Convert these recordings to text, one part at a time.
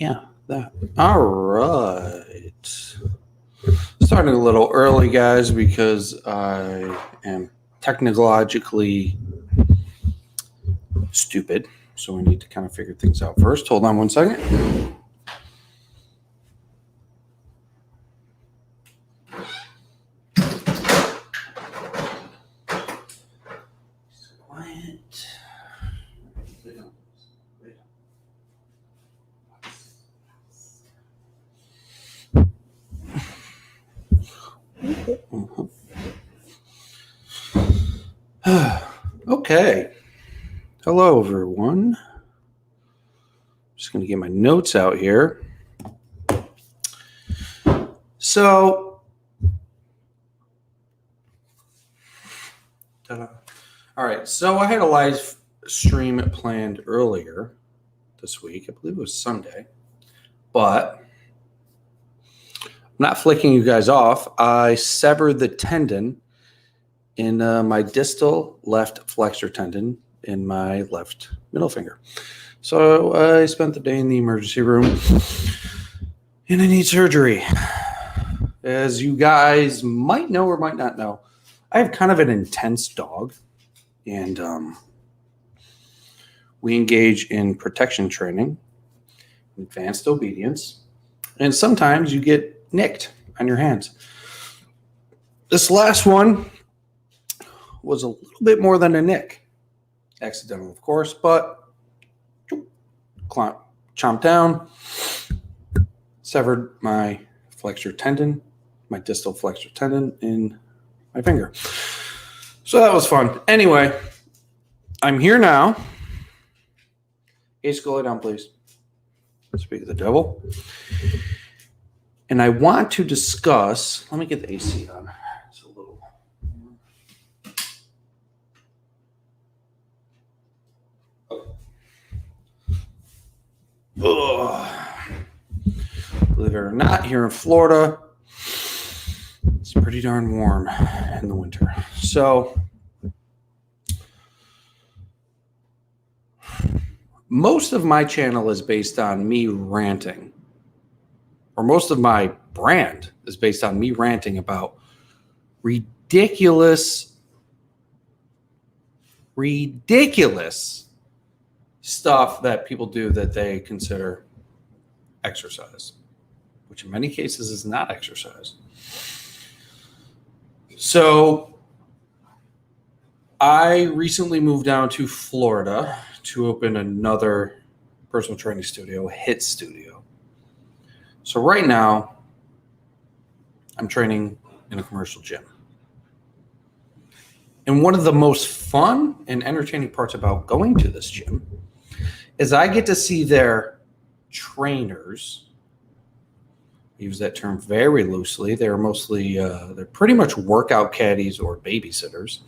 Yeah, that. All right. Starting a little early, guys, because I am technologically stupid. So we need to kind of figure things out first. Hold on one second. Quiet. Okay. Hello, everyone. Just going to get my notes out here. So, all right. So I had a live stream planned earlier this week. I believe it was Sunday. But I'm not flicking you guys off. I severed the tendon in my distal left flexor tendon in my left middle finger. So I spent the day in the emergency room and I need surgery. As you guys might know or might not know, I have kind of an intense dog, and we engage in protection training, advanced obedience, and sometimes you get nicked on your hands. This last one was a little bit more than a nick. Accidental, of course, but chomped down, severed my flexor tendon, my distal flexor tendon in my finger. So that was fun. Anyway, I'm here now. Ace, go lay down, please. Speak of the devil. And I want to discuss, let me get the AC on. It's a little. Believe it or not, here in Florida, it's pretty darn warm in the winter. So most of my channel is based on me ranting, or most of my brand is based on me ranting about ridiculous stuff that people do that they consider exercise, which in many cases is not exercise. So I recently moved down to Florida to open another personal training studio, HIT Studio. So right now, I'm training in a commercial gym. And one of the most fun and entertaining parts about going to this gym is I get to see their trainers. I use that term very loosely. They're mostly, they're pretty much workout caddies or babysitters.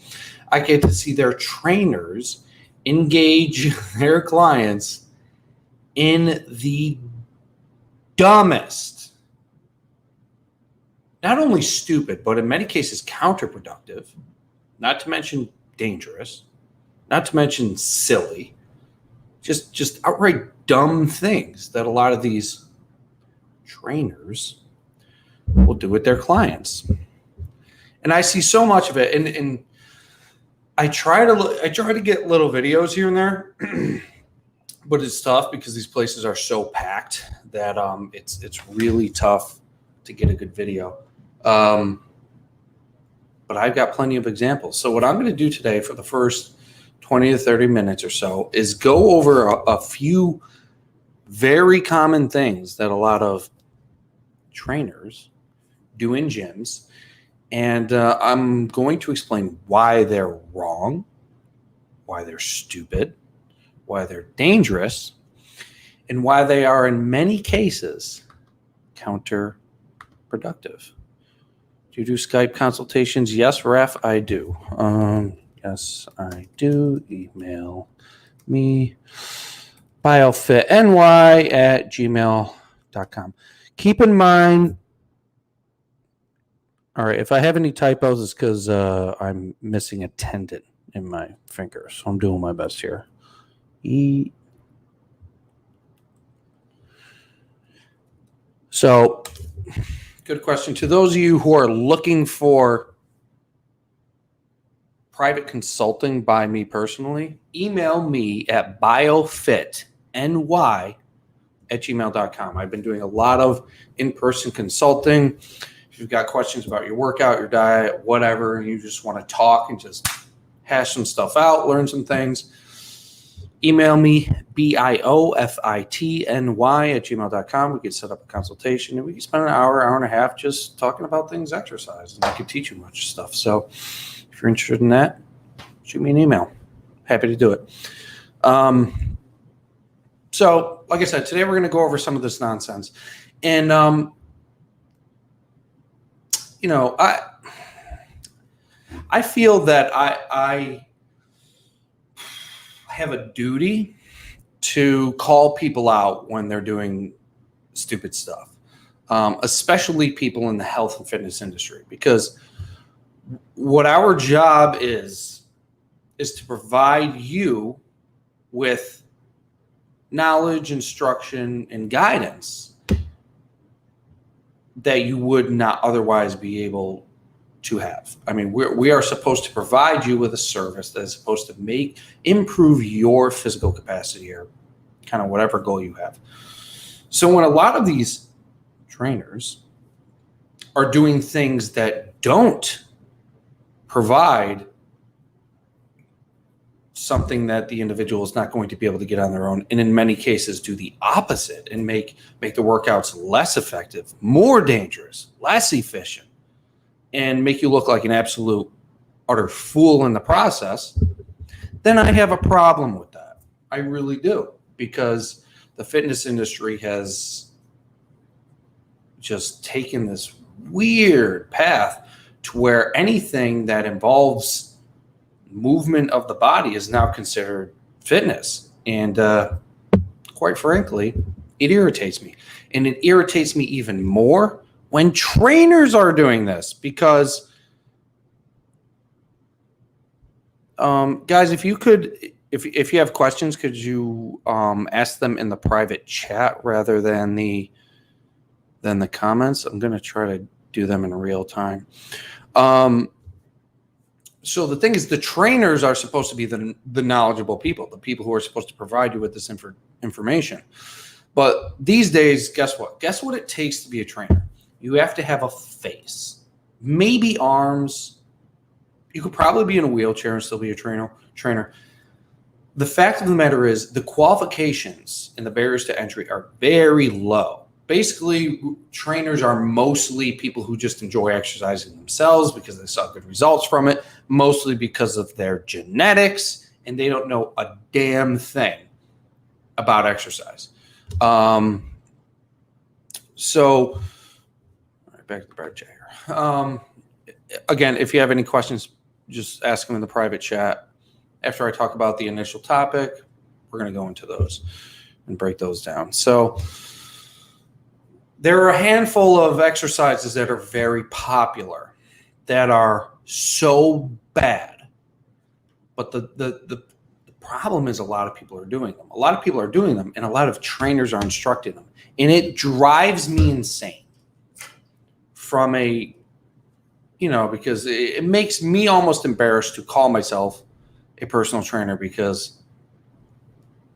I get to see their trainers engage their clients in the dumbest, not only stupid, but in many cases counterproductive, not to mention dangerous, not to mention silly, just outright dumb things that a lot of these trainers will do with their clients. And I see so much of it, and I try to get little videos here and there, but it's tough because these places are so packed that it's really tough to get a good video. But I've got plenty of examples. So what I'm going to do today for the first 20 to 30 minutes or so is go over a few very common things that a lot of trainers do in gyms. And I'm going to explain why they're wrong, why they're stupid, why they're dangerous, and why they are in many cases counterproductive. Do you do Skype consultations? Yes, Raf, I do. Yes, I do. Email me, biofitny@gmail.com. Keep in mind, all right, if I have any typos, it's because I'm missing a tendon in my finger, so I'm doing my best here. So, good question. To those of you who are looking for private consulting by me personally, email me at biofitny@gmail.com. I've been doing a lot of in-person consulting. If you've got questions about your workout, your diet, whatever, and you just want to talk and just hash some stuff out, learn some things, email me, biofitny@gmail.com. We can set up a consultation and we can spend an hour and a half just talking about things, exercise, and I can teach you much stuff. So if you're interested in that, shoot me an email. Happy to do it. So like I said, today we're going to go over some of this nonsense. And, I feel that I have a duty to call people out when they're doing stupid stuff, especially people in the health and fitness industry, because what our job is to provide you with knowledge, instruction, and guidance that you would not otherwise be able to have. I mean, we are supposed to provide you with a service that is supposed to improve your physical capacity or kind of whatever goal you have. So when a lot of these trainers are doing things that don't provide something that the individual is not going to be able to get on their own, and in many cases do the opposite and make the workouts less effective, more dangerous, less efficient, and make you look like an absolute utter fool in the process, then I have a problem with that. I really do, because the fitness industry has just taken this weird path to where anything that involves movement of the body is now considered fitness. And quite frankly, it irritates me. And it irritates me even more when trainers are doing this, because guys, if you have questions, could you ask them in the private chat rather than the comments? I'm going to try to do them in real time. So the thing is, the trainers are supposed to be the knowledgeable people, the people who are supposed to provide you with this information. But these days, guess what? Guess what it takes to be a trainer? You have to have a face, maybe arms. You could probably be in a wheelchair and still be a trainer. The fact of the matter is, the qualifications and the barriers to entry are very low. Basically, trainers are mostly people who just enjoy exercising themselves because they saw good results from it, mostly because of their genetics, and they don't know a damn thing about exercise. So, back to the bread chair. Again, if you have any questions, just ask them in the private chat. After I talk about the initial topic, we're going to go into those and break those down. So there are a handful of exercises that are very popular that are so bad, but the problem is a lot of people are doing them. A lot of people are doing them, and a lot of trainers are instructing them, and it drives me insane. From because it makes me almost embarrassed to call myself a personal trainer, because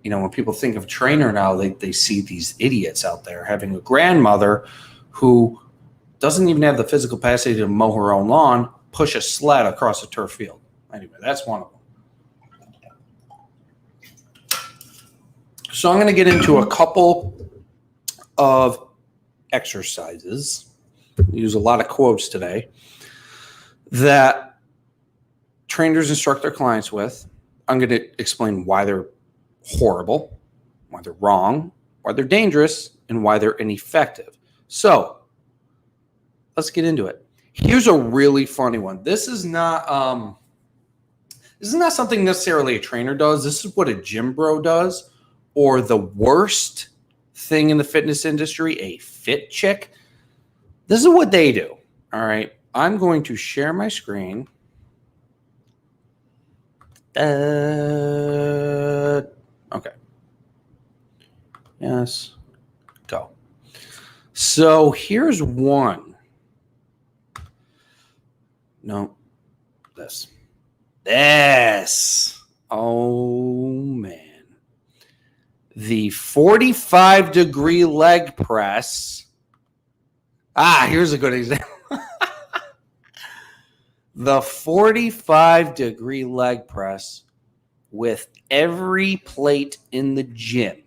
when people think of trainer now, they see these idiots out there having a grandmother who doesn't even have the physical capacity to mow her own lawn, push a sled across a turf field. Anyway, that's one of them. So I'm going to get into a couple of exercises, use a lot of quotes today, that trainers instruct their clients with. I'm going to explain why they're horrible, why they're wrong, why they're dangerous, and why they're ineffective. So let's get into it. Here's a really funny one. This is not something necessarily a trainer does. This is what a gym bro does, or the worst thing in the fitness industry, a fit chick. This is what they do. All right. I'm going to share my screen. Okay. Yes. Go. So here's one. No, this. Oh, man. The 45-degree leg press. Here's a good example. The 45-degree leg press with every plate in the gym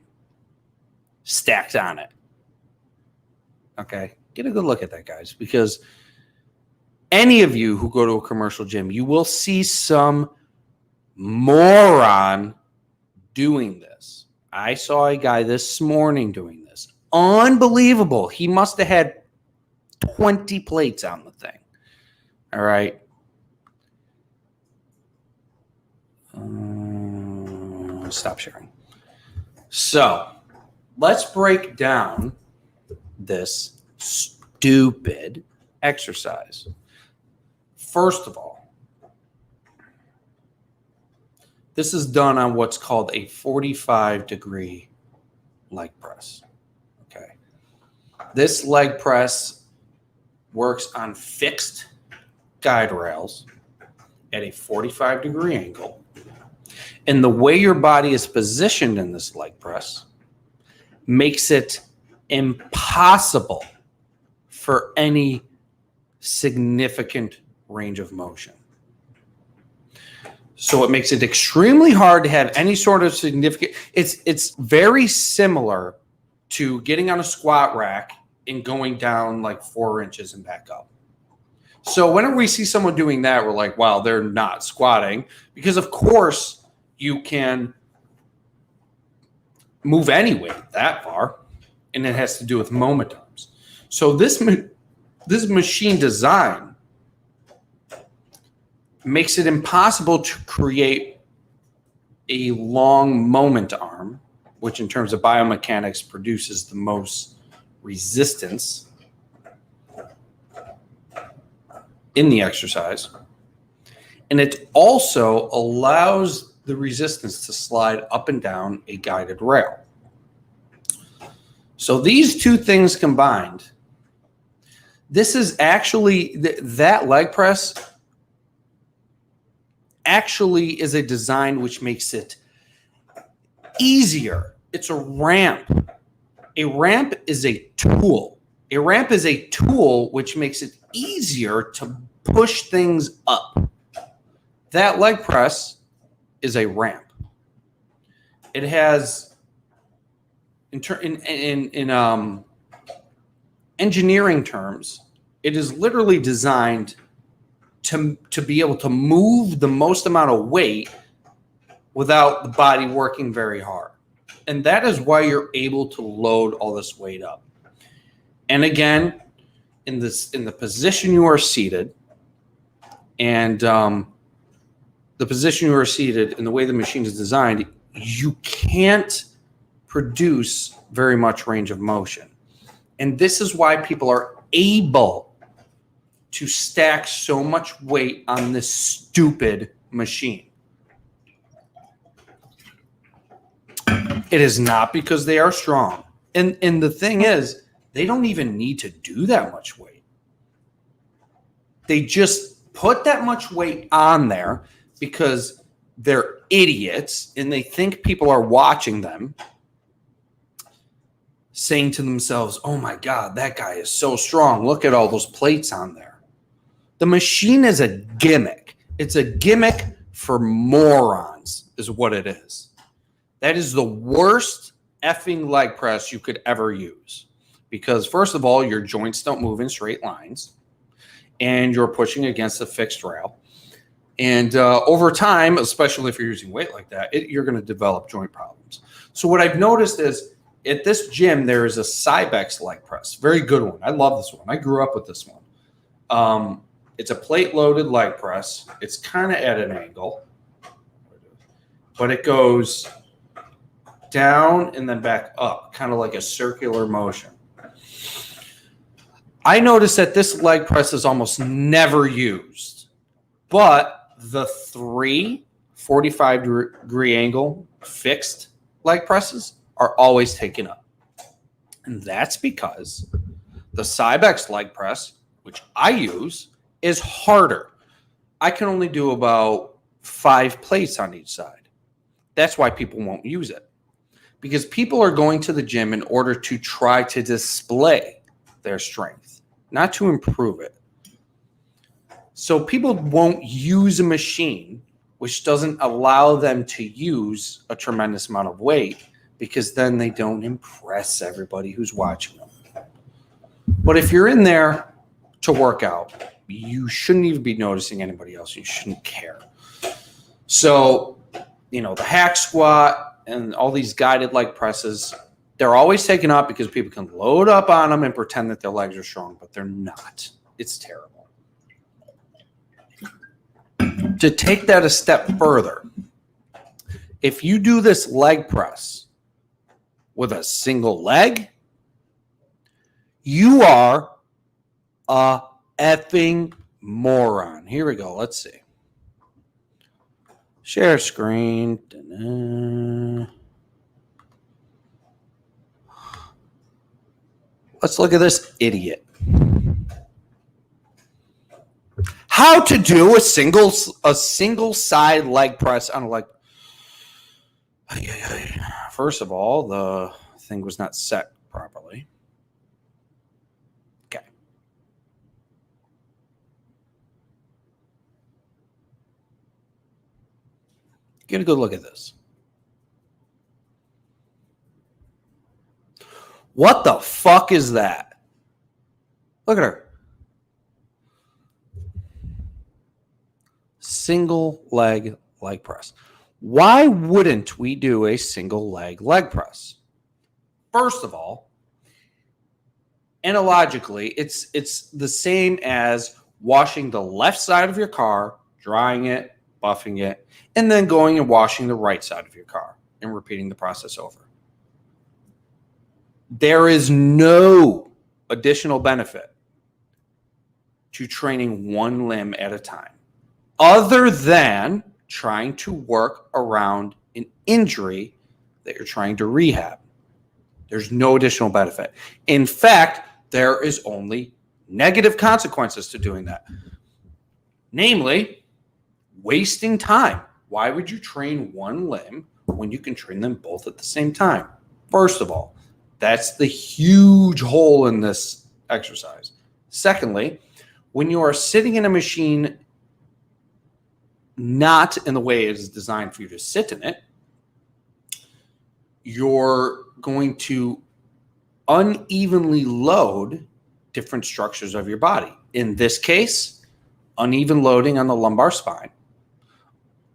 stacked on it. Okay, get a good look at that, guys, because any of you who go to a commercial gym, you will see some moron doing this. I saw a guy this morning doing this. Unbelievable. He must have had 20 plates on the thing. All right. Stop sharing. So let's break down this stupid exercise. First of all, this is done on what's called a 45-degree leg press. Okay. This leg press works on fixed guide rails at a 45-degree angle. And the way your body is positioned in this leg press makes it impossible for any significant range of motion. So it makes it extremely hard to have any sort of significant. It's very similar to getting on a squat rack and going down like 4 inches and back up. So whenever we see someone doing that, we're like, wow, they're not squatting, because of course you can move any weight that far, and it has to do with momentums. So this machine design makes it impossible to create a long moment arm, which in terms of biomechanics produces the most resistance in the exercise. And it also allows the resistance to slide up and down a guided rail. So these two things combined, this is actually, that leg press actually is a design which makes it easier. It's a ramp. A ramp is a tool. A ramp is a tool which makes it easier to push things up. That leg press is a ramp. It has, in engineering terms, it is literally designed to be able to move the most amount of weight without the body working very hard. And that is why you're able to load all this weight up. And again, in the position you are seated, and the position you are seated and the way the machine is designed, you can't produce very much range of motion. And this is why people are able to stack so much weight on this stupid machine. It is not because they are strong. And the thing is, they don't even need to do that much weight. They just put that much weight on there because they're idiots and they think people are watching them, saying to themselves, oh my God, that guy is so strong. Look at all those plates on there. The machine is a gimmick. It's a gimmick for morons is what it is. That is the worst effing leg press you could ever use. Because first of all, your joints don't move in straight lines and you're pushing against a fixed rail. And over time, especially if you're using weight like that, you're going to develop joint problems. So what I've noticed is at this gym, there is a Cybex leg press. Very good one. I love this one. I grew up with this one. It's a plate-loaded leg press. It's kind of at an angle, but it goes down and then back up, kind of like a circular motion. I noticed that this leg press is almost never used, but the 3 45-degree angle fixed leg presses are always taken up. And that's because The Cybex leg press, which I use, is harder. I can only do about 5 plates on each side. That's why people won't use it. Because people are going to the gym in order to try to display their strength, not to improve it. So people won't use a machine which doesn't allow them to use a tremendous amount of weight, because then they don't impress everybody who's watching them. But if you're in there to work out, you shouldn't even be noticing anybody else. You shouldn't care. So, the hack squat and all these guided leg presses, they're always taken up because people can load up on them and pretend that their legs are strong, but they're not. It's terrible. To take that a step further, if you do this leg press with a single leg, you are a effing moron. Here we go. Let's see. Share screen. Ta-da. Let's look at this idiot. How to do a single side leg press on a leg. First of all, the thing was not set properly. Okay. Get a good look at this. What the fuck is that? Look at her. Single leg press. Why wouldn't we do a single leg press? First of all, analogically, it's the same as washing the left side of your car, drying it, buffing it, and then going and washing the right side of your car and repeating the process over. There is no additional benefit to training one limb at a time, other than trying to work around an injury that you're trying to rehab. There's no additional benefit. In fact, there is only negative consequences to doing that. Namely, wasting time. Why would you train one limb when you can train them both at the same time? First of all, that's the huge hole in this exercise. Secondly, when you are sitting in a machine not in the way it is designed for you to sit in it, you're going to unevenly load different structures of your body. In this case, uneven loading on the lumbar spine,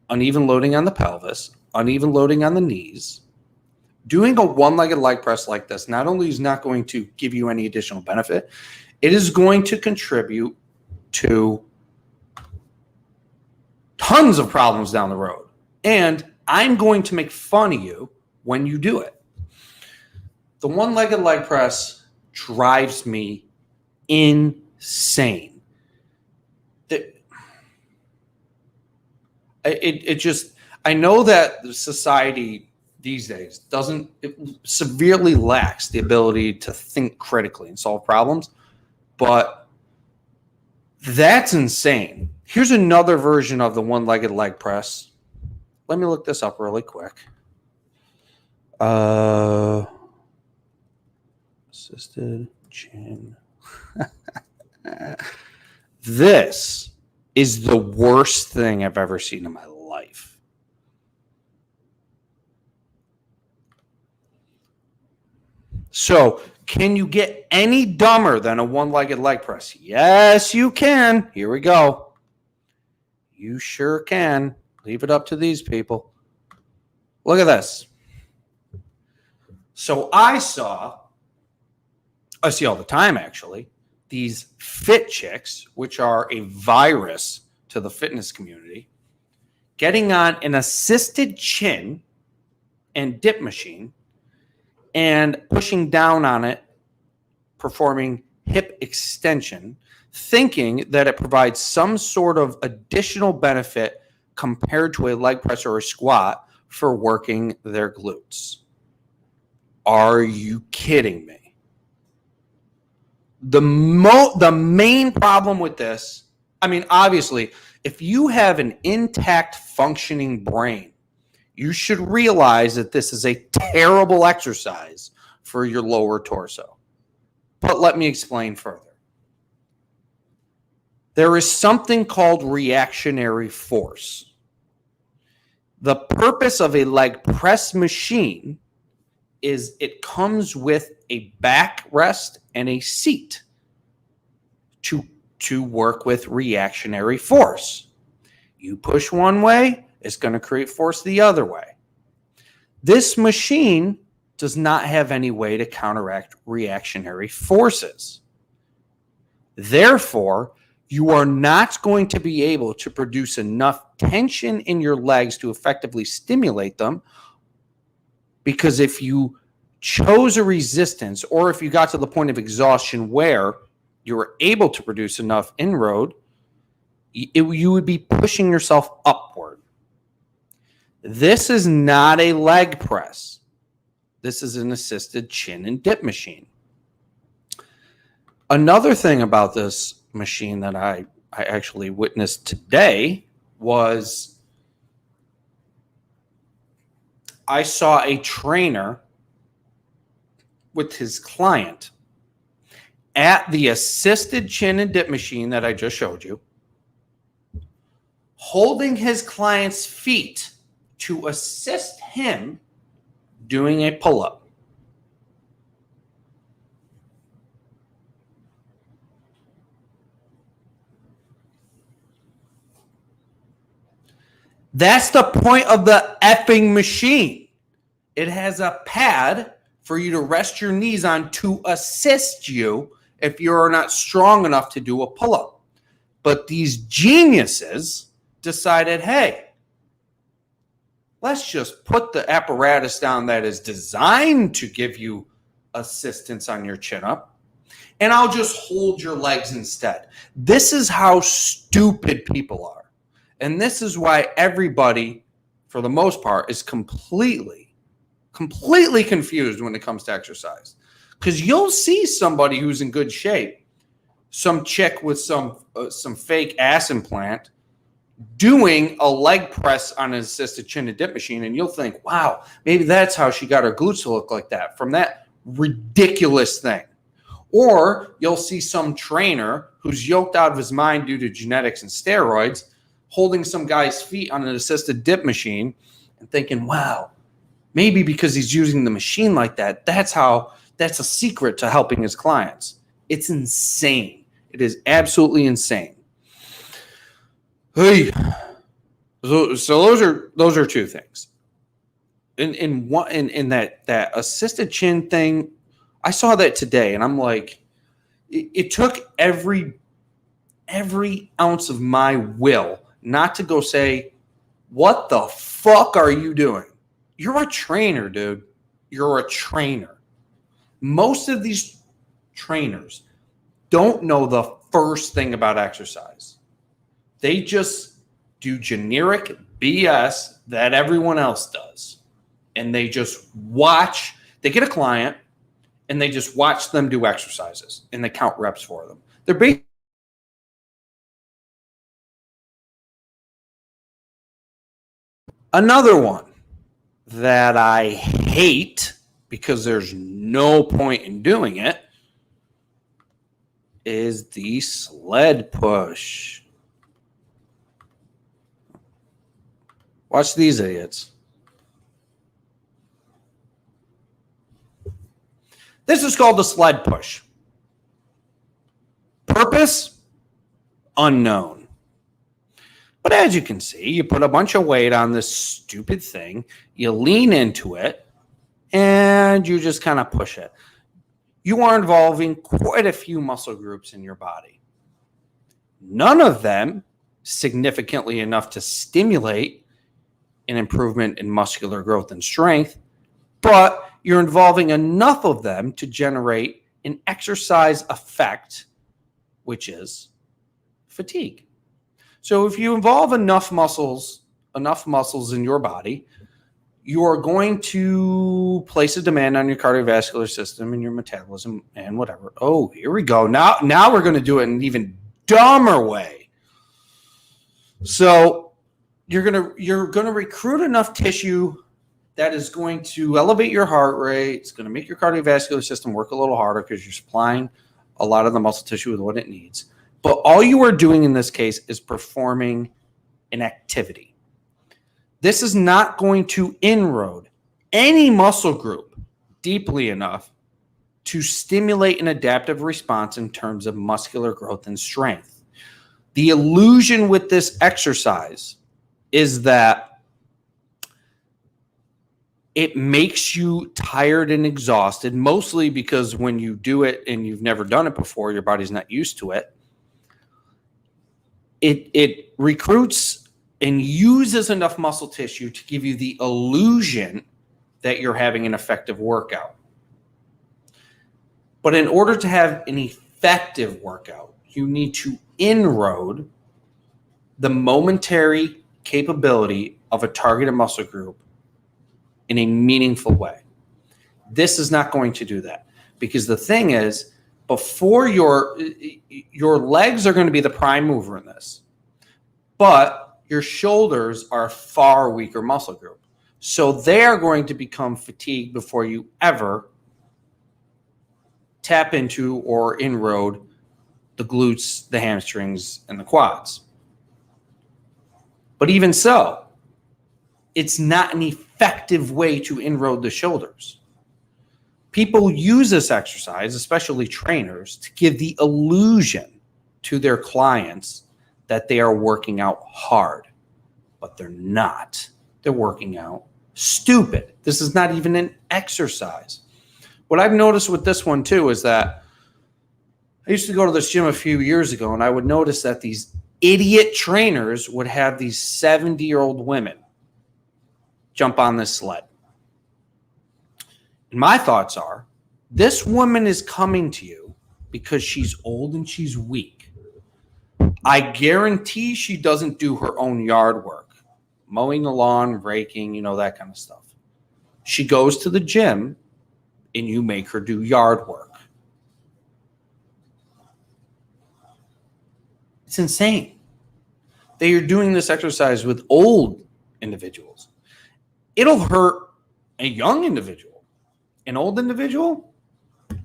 uneven loading on the pelvis, uneven loading on the knees. Doing a one-legged leg press like this not only is not going to give you any additional benefit, it is going to contribute to tons of problems down the road. And I'm going to make fun of you when you do it. The one-legged leg press drives me insane. I know that the society these days severely lacks the ability to think critically and solve problems, but that's insane. Here's another version of the one-legged leg press. Let me look this up really quick. Assisted chin. This is the worst thing I've ever seen in my life. So, can you get any dumber than a one-legged leg press? Yes, you can. Here we go. You sure can. Leave it up to these people. Look at this. So I see all the time, actually, these fit chicks, which are a virus to the fitness community, getting on an assisted chin and dip machine and pushing down on it, performing hip extension, thinking that it provides some sort of additional benefit compared to a leg press or a squat for working their glutes. Are you kidding me? The main problem with this, I mean, obviously, if you have an intact functioning brain, you should realize that this is a terrible exercise for your lower torso. But let me explain further. There is something called reactionary force. The purpose of a leg press machine is it comes with a backrest and a seat to work with reactionary force. You push one way, it's going to create force the other way. This machine does not have any way to counteract reactionary forces. Therefore, you are not going to be able to produce enough tension in your legs to effectively stimulate them, because if you chose a resistance, or if you got to the point of exhaustion where you were able to produce enough inroad, you would be pushing yourself upward. This is not a leg press. This is an assisted chin and dip machine. Another thing about this machine that I actually witnessed today was I saw a trainer with his client at the assisted chin and dip machine that I just showed you, holding his client's feet to assist him doing a pull-up. That's the point of the effing machine. It has a pad for you to rest your knees on to assist you if you're not strong enough to do a pull-up. But these geniuses decided, hey, let's just put the apparatus down that is designed to give you assistance on your chin up, and I'll just hold your legs instead. This is how stupid people are. And this is why everybody, for the most part, is completely confused when it comes to exercise. Because you'll see somebody who's in good shape, some chick with some fake ass implant, doing a leg press on an assisted chin and dip machine, and you'll think, wow, maybe that's how she got her glutes to look like that, from that ridiculous thing. Or you'll see some trainer who's yoked out of his mind due to genetics and steroids, holding some guy's feet on an assisted dip machine and thinking, wow, maybe because he's using the machine like that, that's a secret to helping his clients. It's insane. It is absolutely insane. Hey, so those are two things. In that assisted chin thing, I saw that today, and I'm like, it took every ounce of my will not to go say, what the fuck are you doing? You're a trainer, dude. You're a trainer. Most of these trainers don't know the first thing about exercise. They just do generic BS that everyone else does. And they just watch. They get a client, and they just watch them do exercises, and they count reps for them. They're basically another one that I hate because there's no point in doing it is the sled push. Watch these idiots. This is called the sled push. Purpose? Unknown. But as you can see, you put a bunch of weight on this stupid thing, you lean into it, and you just kind of push it. You are involving quite a few muscle groups in your body. None of them significantly enough to stimulate an improvement in muscular growth and strength, but you're involving enough of them to generate an exercise effect, which is fatigue. So if you involve enough muscles in your body, you are going to place a demand on your cardiovascular system and your metabolism and whatever. Oh, here we go. Now we're going to do it in an even dumber way. So you're going to recruit enough tissue that is going to elevate your heart rate. It's going to make your cardiovascular system work a little harder because you're supplying a lot of the muscle tissue with what it needs. But all you are doing in this case is performing an activity. This is not going to inroad any muscle group deeply enough to stimulate an adaptive response in terms of muscular growth and strength. The illusion with this exercise is that it makes you tired and exhausted, mostly because when you do it and you've never done it before, your body's not used to it. It recruits and uses enough muscle tissue to give you the illusion that you're having an effective workout. But in order to have an effective workout, you need to inroad the momentary capability of a targeted muscle group in a meaningful way. This is not going to do that, because the thing is, before your legs are going to be the prime mover in this, but your shoulders are a far weaker muscle group. So they're going to become fatigued before you ever tap into or inroad the glutes, the hamstrings, and the quads. But even so, it's not an effective way to inroad the shoulders. People use this exercise, especially trainers, to give the illusion to their clients that they are working out hard, but they're not. They're working out stupid. This is not even an exercise. What I've noticed with this one too is that I used to go to this gym a few years ago, and I would notice that these idiot trainers would have these 70-year-old women jump on this sled. And my thoughts are, this woman is coming to you because she's old and she's weak. I guarantee she doesn't do her own yard work, mowing the lawn, raking, that kind of stuff. She goes to the gym and you make her do yard work. It's insane. They are doing this exercise with old individuals. It'll hurt a young individual. An old individual,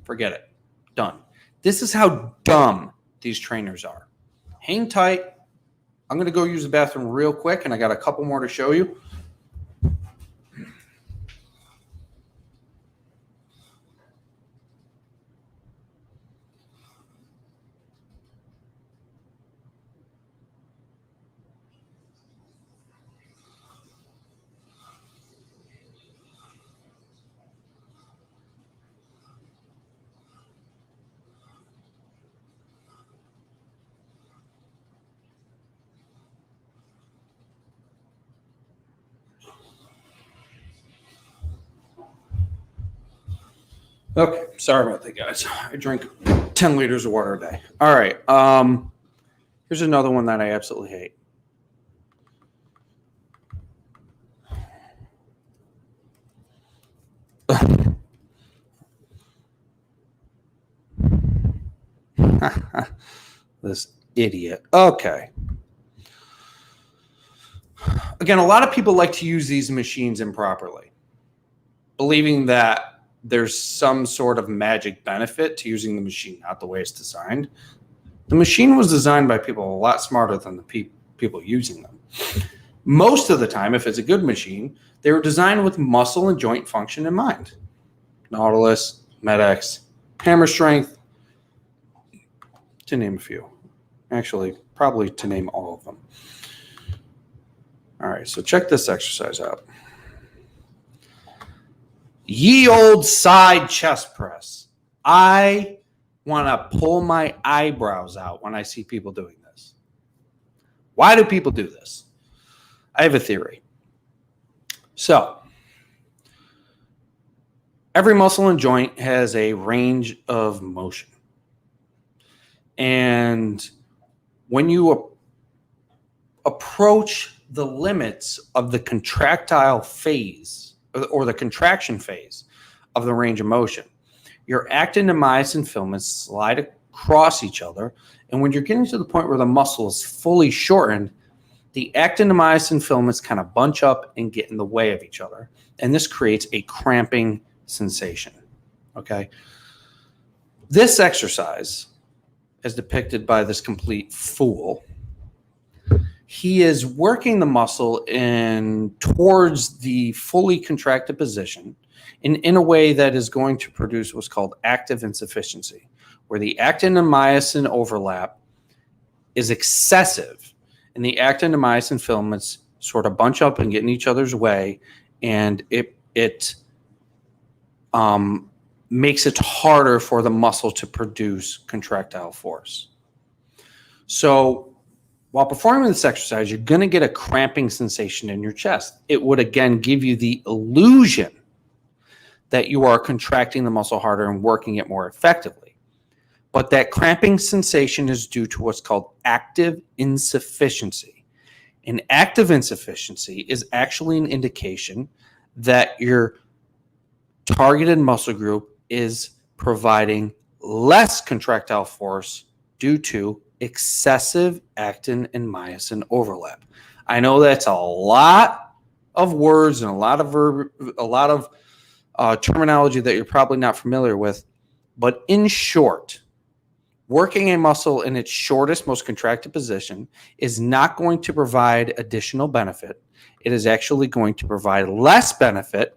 forget it. Done. This is how dumb these trainers are. Hang tight. I'm going to go use the bathroom real quick, and I got a couple more to show you. Okay, sorry about that, guys. I drink 10 liters of water a day. All right. Here's another one that I absolutely hate. This idiot. Okay. Again, a lot of people like to use these machines improperly, believing that there's some sort of magic benefit to using the machine, not the way it's designed. The machine was designed by people a lot smarter than the people using them. Most of the time, if it's a good machine, they were designed with muscle and joint function in mind. Nautilus, MedX, Hammer Strength, to name a few. Actually, probably to name all of them. All right, so check this exercise out. Ye old side chest press. I want to pull my eyebrows out when I see people doing this. Why do people do this? I have a theory. So, every muscle and joint has a range of motion. And when you approach the limits of the contractile phase or the contraction phase of the range of motion. Your actin and myosin filaments slide across each other, and when you're getting to the point where the muscle is fully shortened, the actin and myosin filaments kind of bunch up and get in the way of each other, and this creates a cramping sensation. Okay? This exercise, as depicted by this complete fool, he is working the muscle towards the fully contracted position in a way that is going to produce what's called active insufficiency, where the actin and myosin overlap is excessive, and the actin and myosin filaments sort of bunch up and get in each other's way, and it makes it harder for the muscle to produce contractile force. So while performing this exercise, you're going to get a cramping sensation in your chest. It would, again, give you the illusion that you are contracting the muscle harder and working it more effectively. But that cramping sensation is due to what's called active insufficiency. And active insufficiency is actually an indication that your targeted muscle group is providing less contractile force due to excessive actin and myosin overlap. I know that's a lot of words and a lot of terminology that you're probably not familiar with, but in short, working a muscle in its shortest, most contracted position is not going to provide additional benefit. It is actually going to provide less benefit,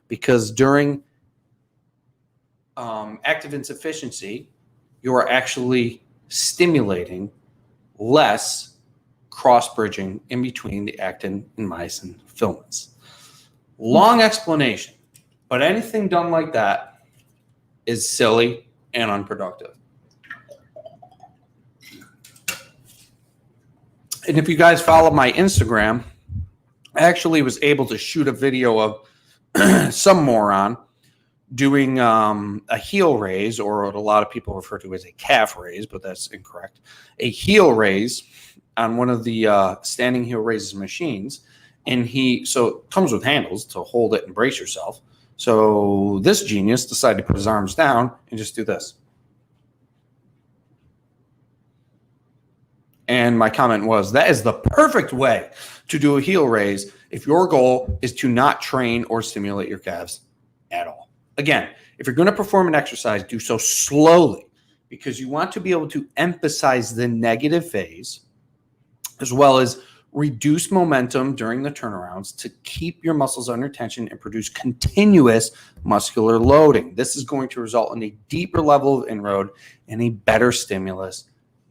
because during active insufficiency, you are actually stimulating less cross-bridging in between the actin and myosin filaments. Long explanation, but anything done like that is silly and unproductive. And if you guys follow my Instagram, I actually was able to shoot a video of some moron doing a heel raise, or what a lot of people refer to as a calf raise, but that's incorrect. A heel raise on one of the standing heel raises machines. And so it comes with handles to hold it and brace yourself. So this genius decided to put his arms down and just do this. And my comment was, that is the perfect way to do a heel raise if your goal is to not train or stimulate your calves at all. Again, if you're going to perform an exercise, do so slowly, because you want to be able to emphasize the negative phase as well as reduce momentum during the turnarounds to keep your muscles under tension and produce continuous muscular loading. This is going to result in a deeper level of inroad and a better stimulus.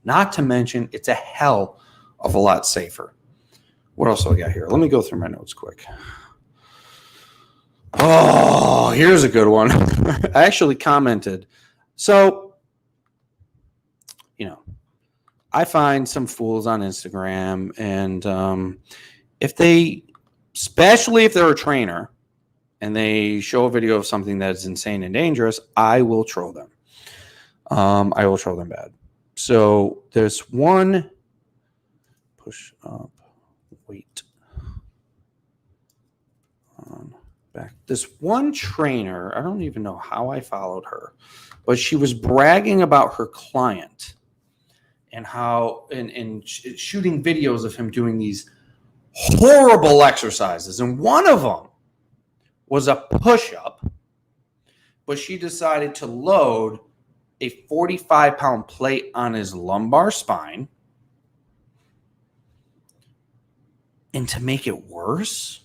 Not to mention, it's a hell of a lot safer. What else do I got here? Let me go through my notes quick. Oh, here's a good one. I actually commented. So, I find some fools on Instagram, and especially if they're a trainer and they show a video of something that is insane and dangerous, I will troll them. I will troll them bad. So there's one push up, weight on back. This one trainer, I don't even know how I followed her, but she was bragging about her client and how and shooting videos of him doing these horrible exercises. And one of them was a push-up, but she decided to load a 45-pound plate on his lumbar spine. And to make it worse,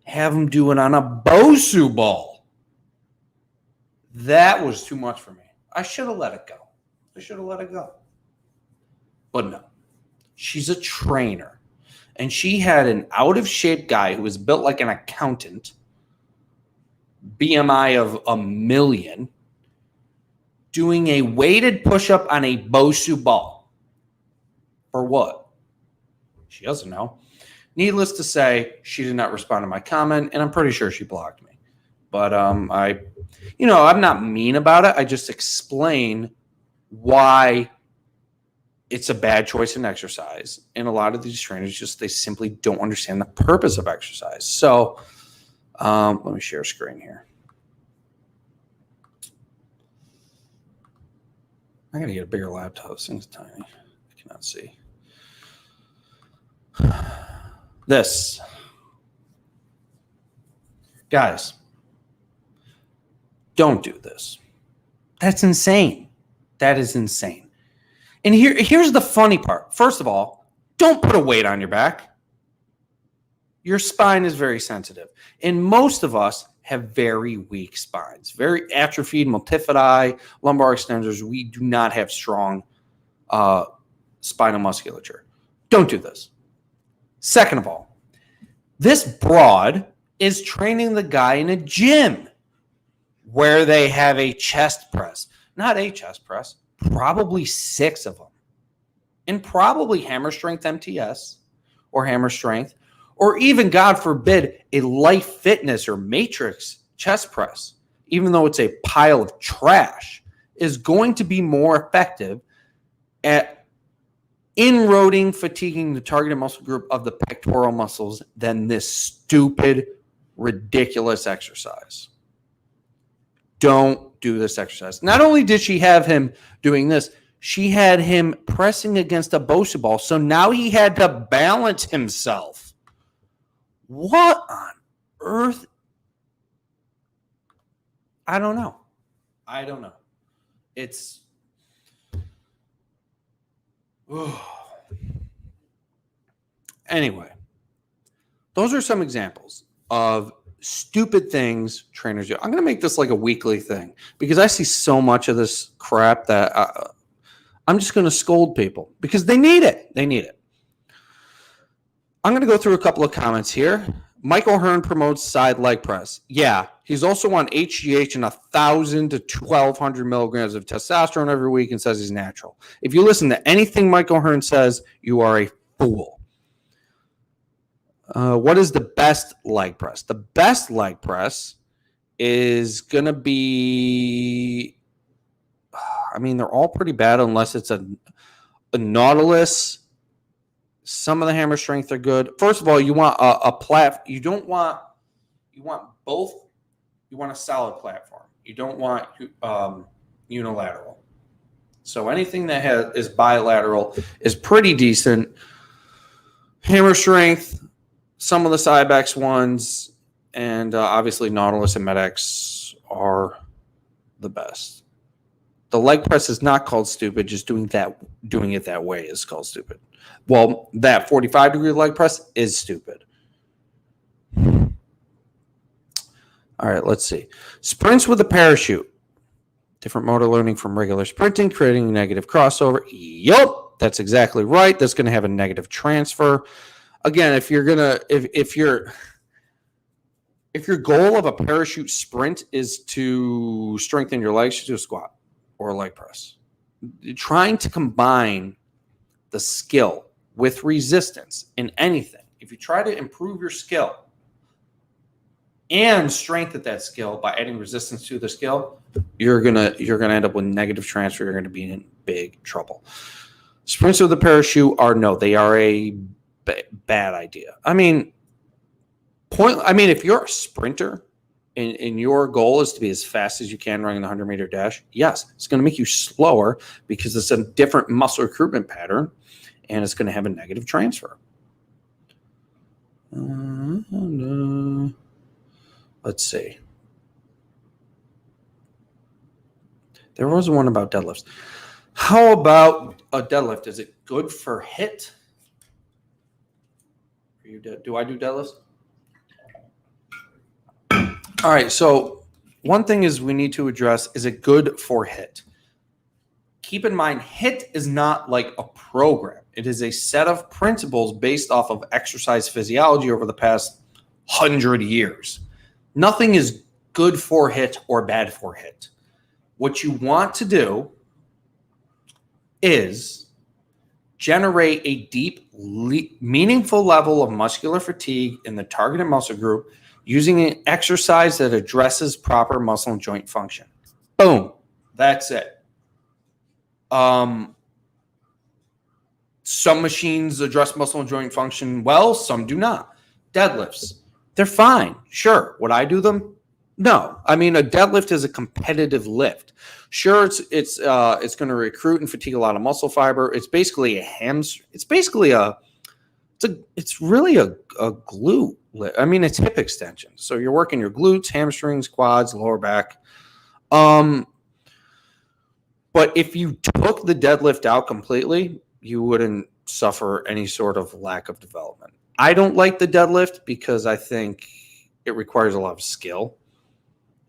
have him do it on a Bosu ball. That was too much for me. I should have let it go. But no, she's a trainer. And she had an out-of-shape guy who was built like an accountant, BMI of 1,000,000, doing a weighted push-up on a Bosu ball. For what? She doesn't know. Needless to say, she did not respond to my comment, and I'm pretty sure she blocked me. But I'm not mean about it. I just explain why it's a bad choice in exercise. And a lot of these trainers they simply don't understand the purpose of exercise. So Let me share screen here. I got to get a bigger laptop. This thing's tiny. I cannot see. This. Guys, don't do this. That's insane. That is insane. And here's the funny part. First of all, don't put a weight on your back. Your spine is very sensitive. And most of us have very weak spines, very atrophied multifidi, lumbar extensors. We do not have strong spinal musculature. Don't do this. Second of all, this broad is training the guy in a gym where they have a chest press. Not a chest press, probably 6 of them. And probably hammer strength MTS or hammer strength, or even, God forbid, a Life Fitness or Matrix chest press, even though it's a pile of trash, is going to be more effective at inroading, fatiguing the targeted muscle group of the pectoral muscles than this stupid, ridiculous exercise. Don't do this exercise. Not only did she have him doing this, she had him pressing against a Bosu ball, so now he had to balance himself. What on earth? I don't know. It's... Anyway, those are some examples of stupid things trainers do. I'm going to make this like a weekly thing because I see so much of this crap that I'm just going to scold people because they need it. They need it. I'm going to go through a couple of comments here. Michael Hearn promotes side leg press. Yeah, he's also on HGH and 1,000 to 1,200 milligrams of testosterone every week and says he's natural. If you listen to anything Michael Hearn says, you are a fool. What is the best leg press? The best leg press is going to be, I mean, they're all pretty bad unless it's a Nautilus. Some of the hammer strength are good. First of all, you want a platform. You want both. You want a solid platform. You don't want unilateral. So anything that is bilateral is pretty decent. Hammer strength, some of the Cybex ones, and obviously Nautilus and MedX are the best. The leg press is not called stupid. Just doing it that way is called stupid. Well, that 45-degree leg press is stupid. All right, let's see. Sprints with a parachute. Different motor learning from regular sprinting, creating negative crossover. Yup, that's exactly right. That's going to have a negative transfer. Again, if your goal of a parachute sprint is to strengthen your legs, you do a squat or a leg press. Trying to combine the skill with resistance in anything. If you try to improve your skill and strengthen that skill by adding resistance to the skill, you're gonna end up with negative transfer. You're gonna be in big trouble. Sprints with the parachute they are a bad idea. I mean, if you're a sprinter and your goal is to be as fast as you can running the 100-meter dash, yes, it's going to make you slower because it's a different muscle recruitment pattern, and it's going to have a negative transfer. Let's see. There was one about deadlifts. How about a deadlift? Is it good for HIIT? Do I do deadlifts? All right, so one thing is we need to address, is it good for HIIT? Keep in mind, HIIT is not like a program. It is a set of principles based off of exercise physiology over the past 100 years. Nothing is good for HIIT or bad for HIIT. What you want to do is generate a deep, meaningful level of muscular fatigue in the targeted muscle group using an exercise that addresses proper muscle and joint function. Boom. That's it. Some machines address muscle and joint function well, some do not. Deadlifts. They're fine. Sure. Would I do them? No. I mean, a deadlift is a competitive lift. Sure, it's going to recruit and fatigue a lot of muscle fiber. It's basically a hamstring. It's really a glute lift. I mean, it's hip extension. So you're working your glutes, hamstrings, quads, lower back. But if you took the deadlift out completely, you wouldn't suffer any sort of lack of development. I don't like the deadlift because I think it requires a lot of skill.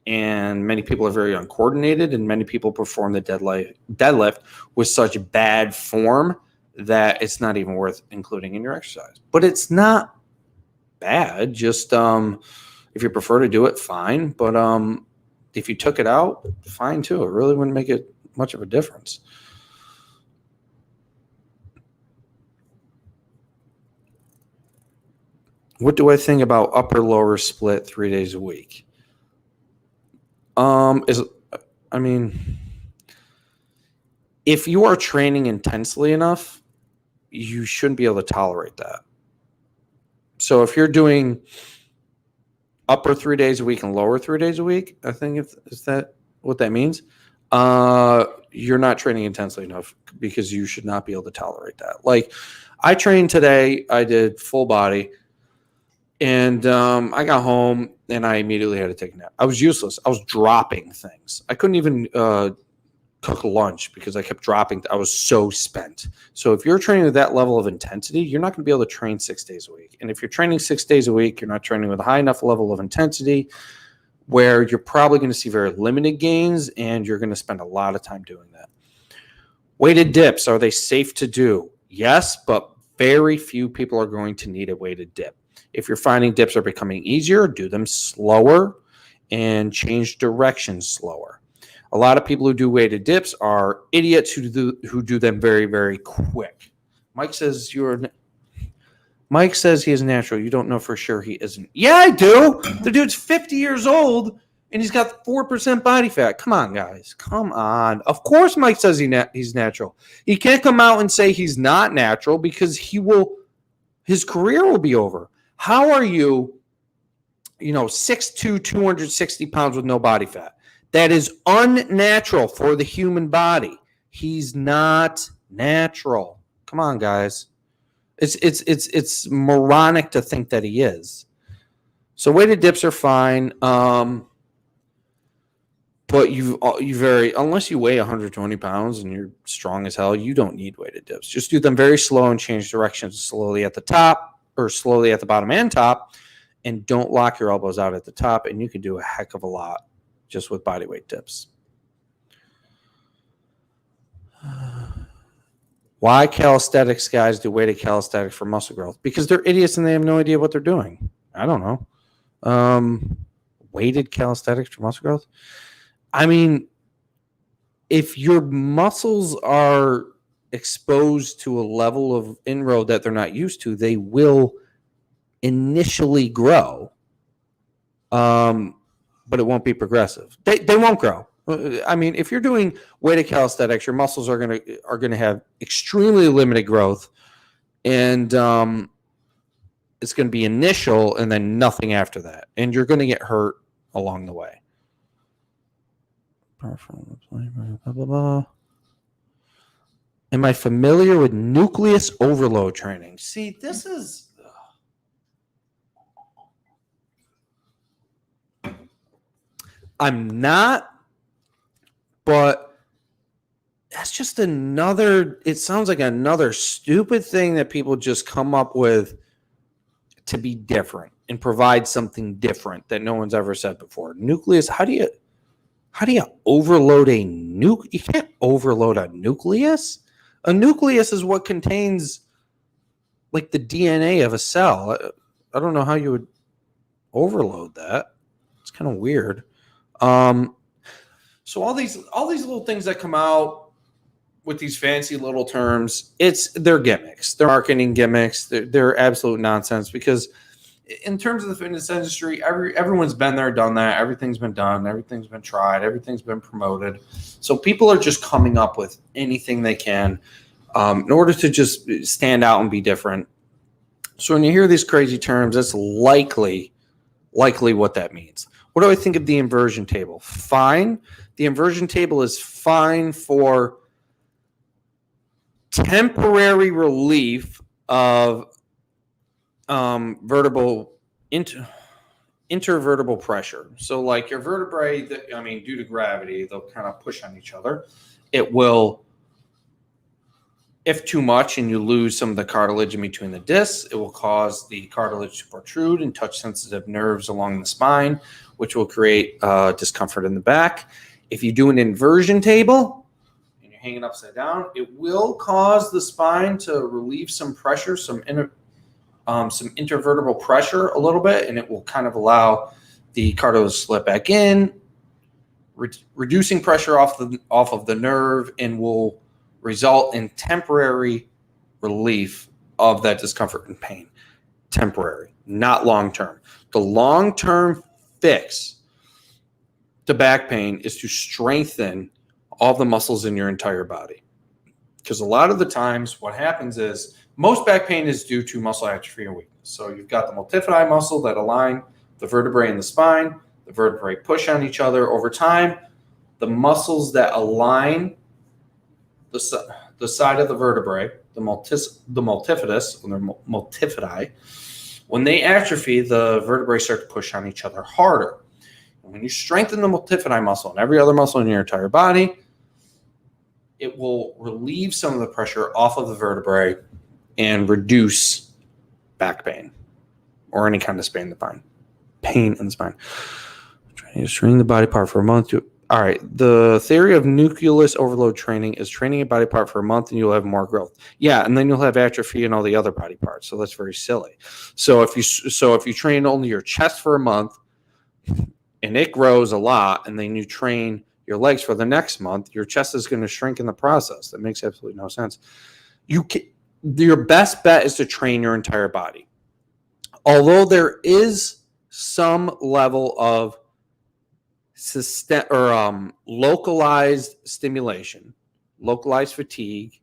And many people are very uncoordinated, and many people perform the deadlift with such bad form that it's not even worth including in your exercise. But it's not bad. Just if you prefer to do it, fine. But if you took it out, fine too. It really wouldn't make it much of a difference. What do I think about upper lower split 3 days a week? If you are training intensely enough, you shouldn't be able to tolerate that. So if you're doing upper 3 days a week and lower 3 days a week, I think is that what that means? You're not training intensely enough, because you should not be able to tolerate that. Like, I trained today, I did full body, and I got home and I immediately had to take a nap. I was useless. I was dropping things. I couldn't even cook lunch because I kept dropping. I was so spent. So if you're training with that level of intensity, you're not going to be able to train 6 days a week. And if you're training 6 days a week, you're not training with a high enough level of intensity where you're probably going to see very limited gains, and you're going to spend a lot of time doing that. Weighted dips, are they safe to do? Yes, but very few people are going to need a weighted dip. If you're finding dips are becoming easier, do them slower and change direction slower. A lot of people who do weighted dips are idiots who do them very, very quick. Mike says he is natural. You don't know for sure he isn't. Yeah, I do. The dude's 50 years old and he's got 4% body fat. Come on, guys. Come on. Of course Mike says he's natural. He can't come out and say he's not natural, because his career will be over. How are you, 6'2", 260 pounds with no body fat? That is unnatural for the human body. He's not natural. Come on, guys. It's moronic to think that he is. So weighted dips are fine. But unless you weigh 120 pounds and you're strong as hell, you don't need weighted dips. Just do them very slow and change directions slowly at the top, or slowly at the bottom and top, and don't lock your elbows out at the top, and you can do a heck of a lot just with body weight dips. Why calisthenics guys do weighted calisthenics for muscle growth? Because they're idiots and they have no idea what they're doing. I don't know. Weighted calisthenics for muscle growth? I mean, if your muscles are exposed to a level of inroad that they're not used to, they will initially grow, but it won't be progressive. They won't grow. I mean, if you're doing weighted calisthenics, your muscles are gonna have extremely limited growth, and it's going to be initial and then nothing after that, and you're going to get hurt along the way. Am I familiar with nucleus overload training? See, this is... I'm not, but that's just another... It sounds like another stupid thing that people just come up with to be different and provide something different that no one's ever said before. Nucleus, how do you overload a nuke? You can't overload a nucleus. A nucleus is what contains like the DNA of a cell. I don't know how you would overload that. It's kind of weird. So all these little things that come out with these fancy little terms, they're gimmicks. They're marketing gimmicks. They're absolute nonsense, because in terms of the fitness industry, everyone's been there, done that. Everything's been done. Everything's been tried. Everything's been promoted. So people are just coming up with anything they can in order to just stand out and be different. So when you hear these crazy terms, it's likely likely what that means. What do I think of the inversion table? Fine. The inversion table is fine for temporary relief of intervertebral pressure. So like your vertebrae, due to gravity, they'll kind of push on each other. It will, if too much and you lose some of the cartilage in between the discs, it will cause the cartilage to protrude and touch sensitive nerves along the spine, which will create discomfort in the back. If you do an inversion table and you're hanging upside down, it will cause the spine to relieve some pressure, some intervertebral pressure a little bit, and it will kind of allow the cartilage to slip back in, reducing pressure off of the nerve, and will result in temporary relief of that discomfort and pain. Temporary, not long-term. The long-term fix to back pain is to strengthen all the muscles in your entire body. Because a lot of the times what happens is most back pain is due to muscle atrophy and weakness. So you've got the multifidi muscle that align the vertebrae and the spine. The vertebrae push on each other over time. The muscles that align the side of the vertebrae, the multifidus, or the multifidi, when they atrophy, the vertebrae start to push on each other harder. And when you strengthen the multifidi muscle and every other muscle in your entire body, it will relieve some of the pressure off of the vertebrae and reduce back pain or any kind of pain in the spine. Trying to strain the body part for a month. All right. The theory of nucleus overload training is training a body part for a month and you'll have more growth. Yeah, and then you'll have atrophy in all the other body parts. So that's very silly. So if you train only your chest for a month and it grows a lot, and then you train your legs for the next month, your chest is going to shrink in the process. That makes absolutely no sense. Your best bet is to train your entire body. Although there is some level of localized stimulation, localized fatigue,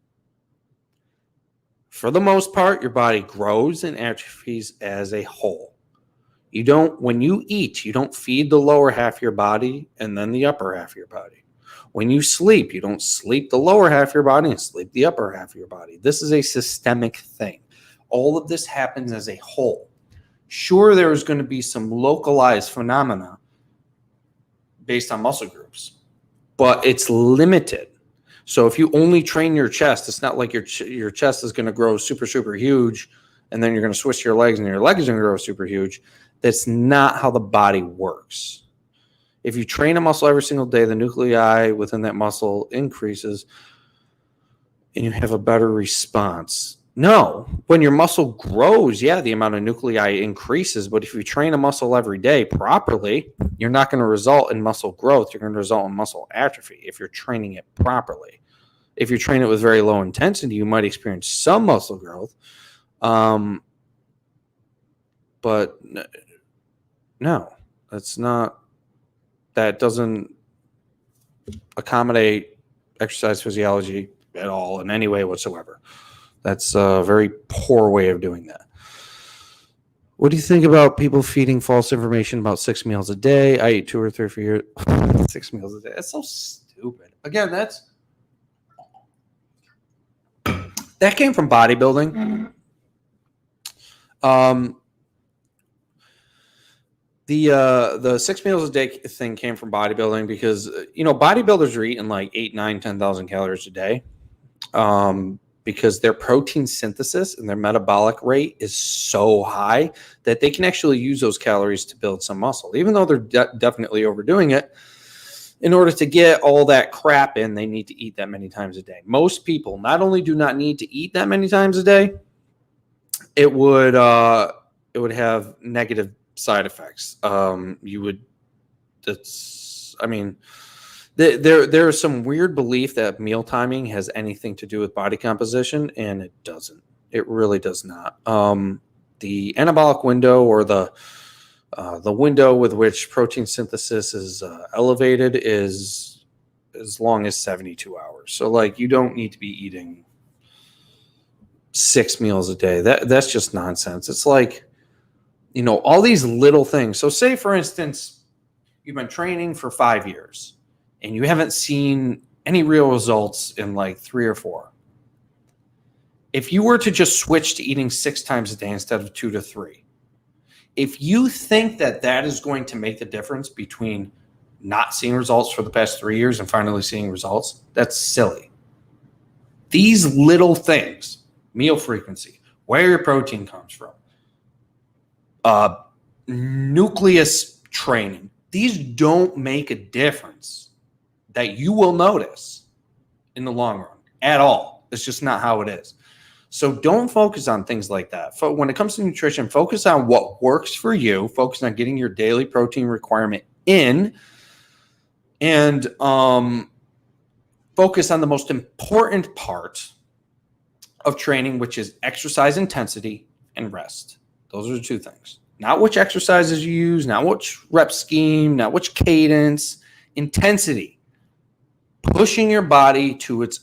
for the most part, your body grows and atrophies as a whole. When you eat, you don't feed the lower half of your body and then the upper half of your body. When you sleep, you don't sleep the lower half of your body and sleep the upper half of your body. This is a systemic thing. All of this happens as a whole. Sure, there is going to be some localized phenomena based on muscle groups, but it's limited. So if you only train your chest, it's not like your chest is going to grow super, super huge, and then you're going to switch your legs and your legs are going to grow super huge. That's not how the body works. If you train a muscle every single day, the nuclei within that muscle increases and you have a better response. No, when your muscle grows, yeah, the amount of nuclei increases. But if you train a muscle every day properly, you're not going to result in muscle growth. You're going to result in muscle atrophy if you're training it properly. If you train it with very low intensity, you might experience some muscle growth. But no, that doesn't accommodate exercise physiology at all in any way whatsoever. That's a very poor way of doing that. What do you think about people feeding false information about 6 meals a day? I eat 2 or 3 for years. 6 meals a day. That's so stupid. Again, that came from bodybuilding. The 6 meals a day thing came from bodybuilding because bodybuilders are eating like 8, 9, 10,000 calories a day. Because their protein synthesis and their metabolic rate is so high that they can actually use those calories to build some muscle. Even though they're definitely overdoing it, in order to get all that crap in, they need to eat that many times a day. Most people not only do not need to eat that many times a day, it would have negative side effects. There is some weird belief that meal timing has anything to do with body composition, and it doesn't. It really does not. The anabolic window, or the window with which protein synthesis is elevated, is as long as 72 hours. So, you don't need to be eating 6 meals a day. That's just nonsense. It's like all these little things. So say, for instance, you've been training for 5 years and you haven't seen any real results in like 3 or 4. If you were to just switch to eating 6 times a day instead of 2 to 3, if you think that that is going to make the difference between not seeing results for the past 3 years and finally seeing results, that's silly. These little things, meal frequency, where your protein comes from, nucleus training, these don't make a difference that you will notice in the long run at all. It's just not how it is. So don't focus on things like that. When it comes to nutrition, focus on what works for you. Focus on getting your daily protein requirement in, and focus on the most important part of training, which is exercise intensity and rest. Those are the 2 things. Not which exercises you use, not which rep scheme, not which cadence. Intensity. Pushing your body to its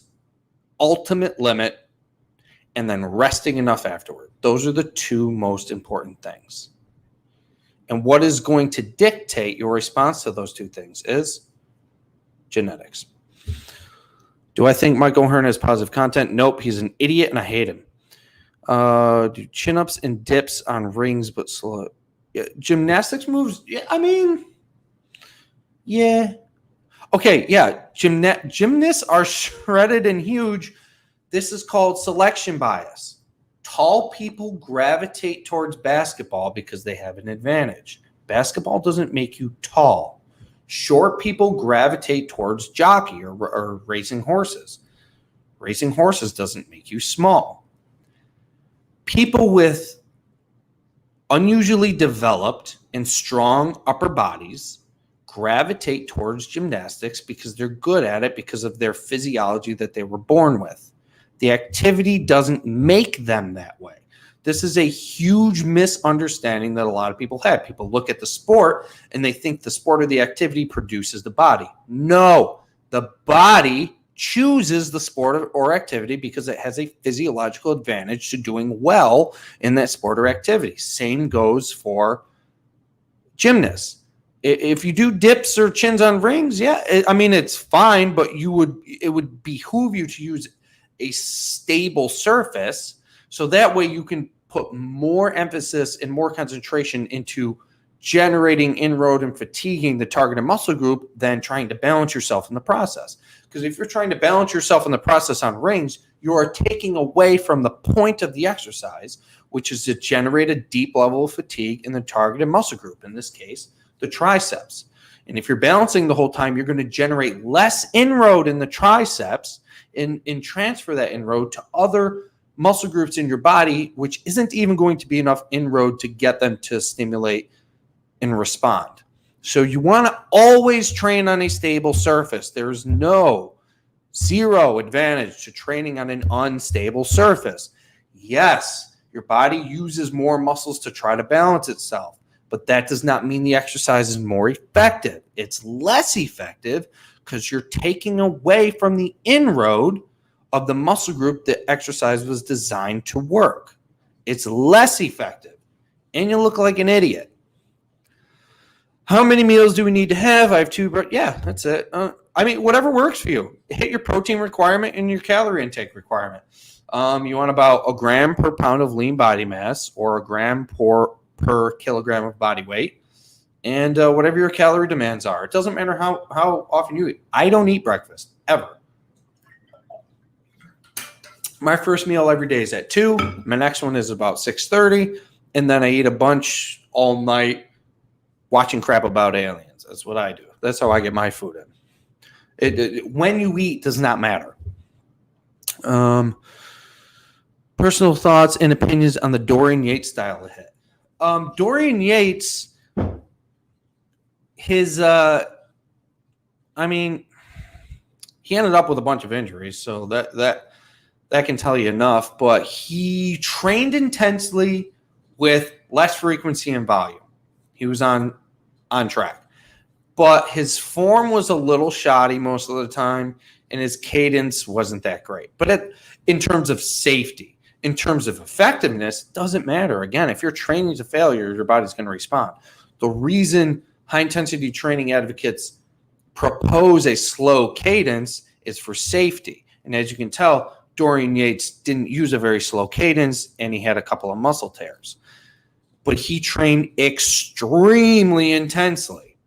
ultimate limit and then resting enough afterward. Those are the 2 most important things. And what is going to dictate your response to those 2 things is genetics. Do I think Michael Hearn has positive content? Nope. He's an idiot and I hate him. Do chin-ups and dips on rings but slow. Yeah, gymnastics moves? Yeah, I mean, yeah. Okay, yeah. Gymnasts are shredded and huge. This is called selection bias. Tall people gravitate towards basketball because they have an advantage. Basketball doesn't make you tall. Short people gravitate towards jockey or racing horses. Racing horses doesn't make you small. People with unusually developed and strong upper bodies gravitate towards gymnastics because they're good at it because of their physiology that they were born with. The activity doesn't make them that way. This is a huge misunderstanding that a lot of people have. People look at the sport and they think the sport or the activity produces the body. No, the body chooses the sport or activity because it has a physiological advantage to doing well in that sport or activity. Same goes for gymnasts. If you do dips or chins on rings, yeah, it's fine, but it would behoove you to use a stable surface so that way you can put more emphasis and more concentration into generating inroad and fatiguing the targeted muscle group than trying to balance yourself in the process. Because if you're trying to balance yourself in the process on rings, you are taking away from the point of the exercise, which is to generate a deep level of fatigue in the targeted muscle group, in this case, the triceps. And if you're balancing the whole time, you're going to generate less inroad in the triceps and transfer that inroad to other muscle groups in your body, which isn't even going to be enough inroad to get them to stimulate and respond. So you want to always train on a stable surface. There's zero advantage to training on an unstable surface. Yes, your body uses more muscles to try to balance itself, but that does not mean the exercise is more effective. It's less effective because you're taking away from the inroad of the muscle group that exercise was designed to work. It's less effective, and you look like an idiot. How many meals do we need to have? I have 2, but yeah, that's it. Whatever works for you. Hit your protein requirement and your calorie intake requirement. You want about 1 gram per pound of lean body mass or 1 gram per kilogram of body weight, and whatever your calorie demands are. It doesn't matter how often you eat. I don't eat breakfast, ever. My first meal every day is at 2. My next one is about 6:30, and then I eat a bunch all night watching crap about aliens. That's what I do. That's how I get my food in. When you eat does not matter. Personal thoughts and opinions on the Dorian Yates style of hit. Dorian Yates, he ended up with a bunch of injuries, so that can tell you enough, but he trained intensely with less frequency and volume. He was on track. But his form was a little shoddy most of the time, and his cadence wasn't that great. But in terms of safety, In terms of effectiveness, it doesn't matter. Again, if you're training to failure, your body's going to respond. The reason high-intensity training advocates propose a slow cadence is for safety. And as you can tell, Dorian Yates didn't use a very slow cadence, and he had a couple of muscle tears. But he trained extremely intensely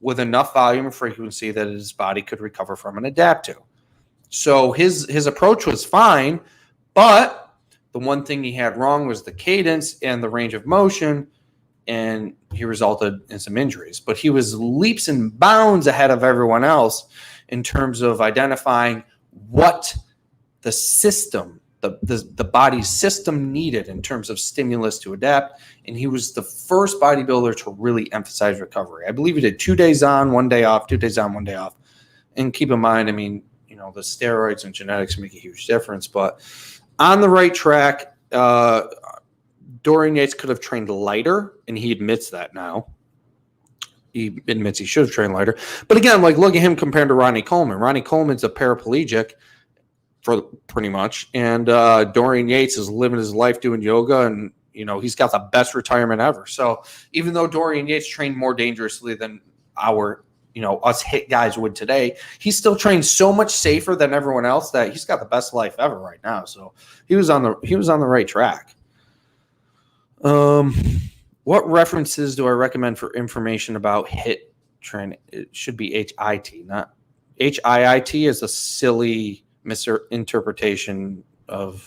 with enough volume and frequency that his body could recover from and adapt to. So his approach was fine, but the one thing he had wrong was the cadence and the range of motion, and he resulted in some injuries. But he was leaps and bounds ahead of everyone else in terms of identifying what the system, the body's system needed in terms of stimulus to adapt. And he was the first bodybuilder to really emphasize recovery. I believe he did 2 days on, 1 day off, 2 days on, 1 day off. And keep in mind, I mean, you know, the steroids and genetics make a huge difference, but on the right track. Dorian Yates could have trained lighter, and he admits that now. He admits he should have trained lighter. But again, like, look at him compared to Ronnie Coleman. Ronnie Coleman's a paraplegic for pretty much, and Dorian Yates is living his life doing yoga, and you know, he's got the best retirement ever. So even though Dorian Yates trained more dangerously than us hit guys would today, he still trains so much safer than everyone else that he's got the best life ever right now. So he was on the right track. What references do I recommend for information about HIIT training? It should be HIT, not HIIT is a silly misinterpretation of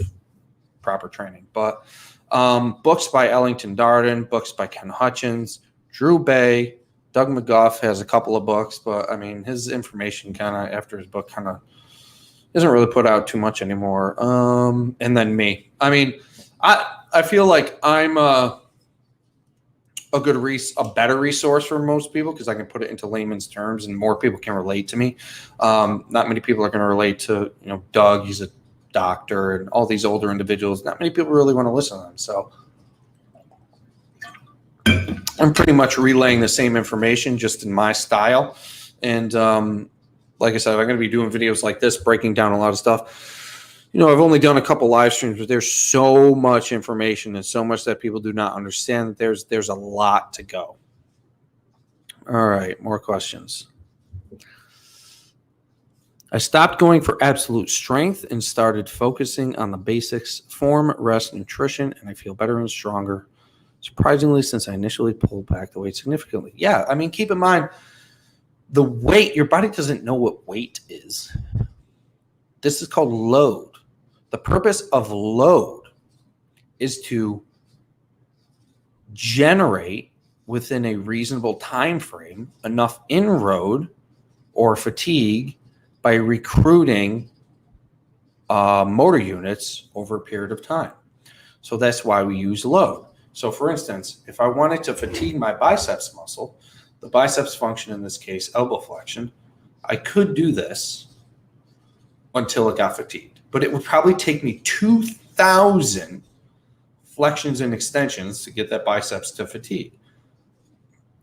proper training. But books by Ellington Darden, books by Ken Hutchins, Drew Bay, Doug McGuff has a couple of books, but I mean, his information kind of after his book kind of isn't really put out too much anymore. And then me. I mean, I feel like I'm a better resource for most people because I can put it into layman's terms and more people can relate to me. Not many people are going to relate to, you know, Doug. He's a doctor, and all these older individuals. Not many people really want to listen to them. So I'm pretty much relaying the same information just in my style. And like I said, I'm going to be doing videos like this, breaking down a lot of stuff. You know, I've only done a couple live streams, but there's so much information and so much that people do not understand. There's a lot to go. All right, more questions. I stopped going for absolute strength and started focusing on the basics, form, rest, nutrition, and I feel better and stronger. Surprisingly, since I initially pulled back the weight significantly. Yeah, I mean, keep in mind, the weight, your body doesn't know what weight is. This is called load. The purpose of load is to generate within a reasonable time frame enough inroad or fatigue by recruiting motor units over a period of time. So that's why we use load. So for instance, if I wanted to fatigue my biceps muscle, the biceps function in this case, elbow flexion, I could do this until it got fatigued. But it would probably take me 2,000 flexions and extensions to get that biceps to fatigue.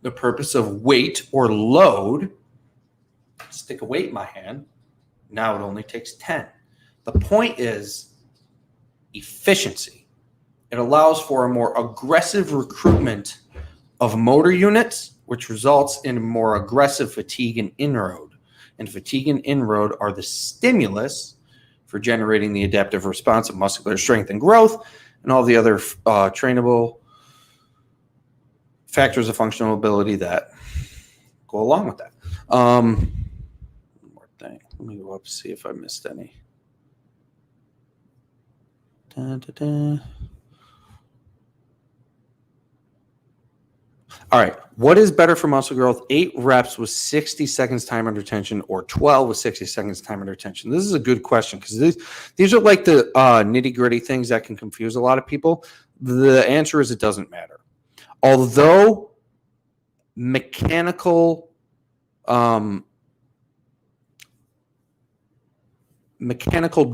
The purpose of weight or load, stick a weight in my hand, now it only takes 10. The point is efficiency. It allows for a more aggressive recruitment of motor units, which results in more aggressive fatigue and inroad. And fatigue and inroad are the stimulus for generating the adaptive response of muscular strength and growth and all the other trainable factors of functional ability that go along with that. One more thing. Let me go up and see if I missed any. All right. What is better for muscle growth? 8 reps with 60 seconds time under tension or 12 with 60 seconds time under tension? This is a good question because these are like the nitty-gritty things that can confuse a lot of people. The answer is it doesn't matter. Although mechanical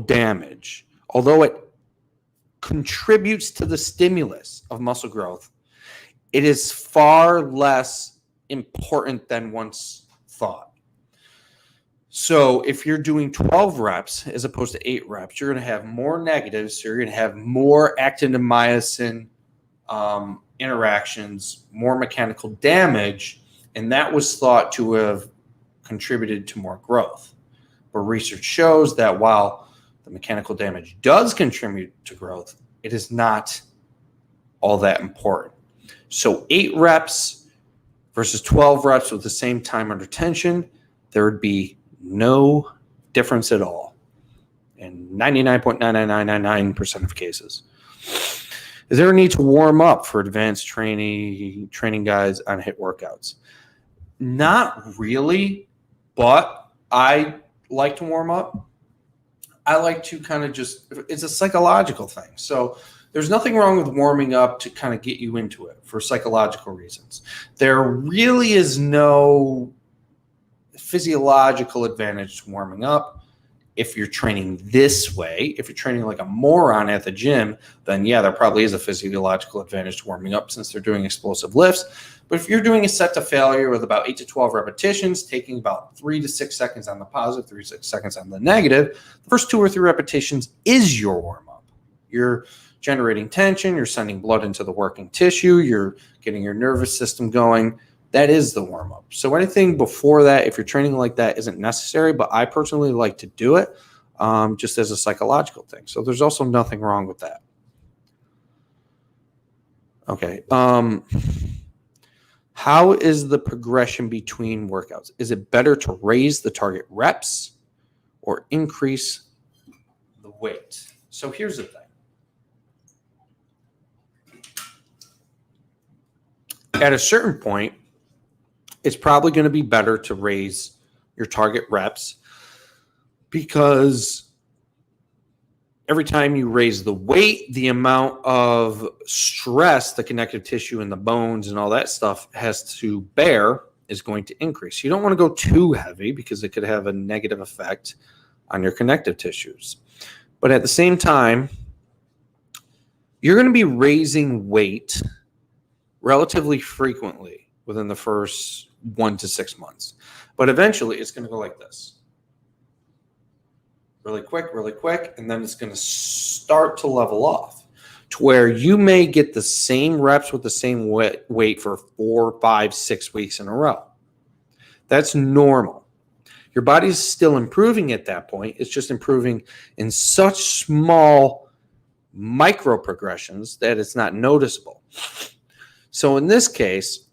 damage, although it contributes to the stimulus of muscle growth, it is far less important than once thought. So if you're doing 12 reps as opposed to 8 reps, you're going to have more negatives. So you're going to have more actin and myosin interactions, more mechanical damage, and that was thought to have contributed to more growth. But research shows that while the mechanical damage does contribute to growth, it is not all that important. So 8 reps versus 12 reps with the same time under tension, there would be no difference at all in 99.99999% of cases. Is there a need to warm up for advanced training guys on HIIT workouts? Not really, but I like to warm up. I like to kind of it's a psychological thing. So there's nothing wrong with warming up to kind of get you into it for psychological reasons. There really is no physiological advantage to warming up. If you're training this way, if you're training like a moron at the gym, then yeah, there probably is a physiological advantage to warming up since they're doing explosive lifts. But if you're doing a set to failure with about 8 to 12 repetitions, taking about 3 to 6 seconds on the positive, 3 to 6 seconds on the negative, the first 2 or 3 repetitions is your warm-up. You're generating tension, you're sending blood into the working tissue, you're getting your nervous system going. That is the warm-up. So anything before that, if you're training like that, isn't necessary, but I personally like to do it just as a psychological thing. So there's also nothing wrong with that. Okay. How is the progression between workouts? Is it better to raise the target reps or increase the weight? So here's the thing. At a certain point, it's probably going to be better to raise your target reps because every time you raise the weight, the amount of stress the connective tissue and the bones and all that stuff has to bear is going to increase. You don't want to go too heavy because it could have a negative effect on your connective tissues. But at the same time, you're going to be raising weight relatively frequently within the first 1 to 6 months. But eventually it's going to go like this. Really quick, and then it's going to start to level off to where you may get the same reps with the same weight for 4, 5, 6 weeks in a row. That's normal. Your body's still improving at that point. It's just improving in such small micro progressions that it's not noticeable. So in this case,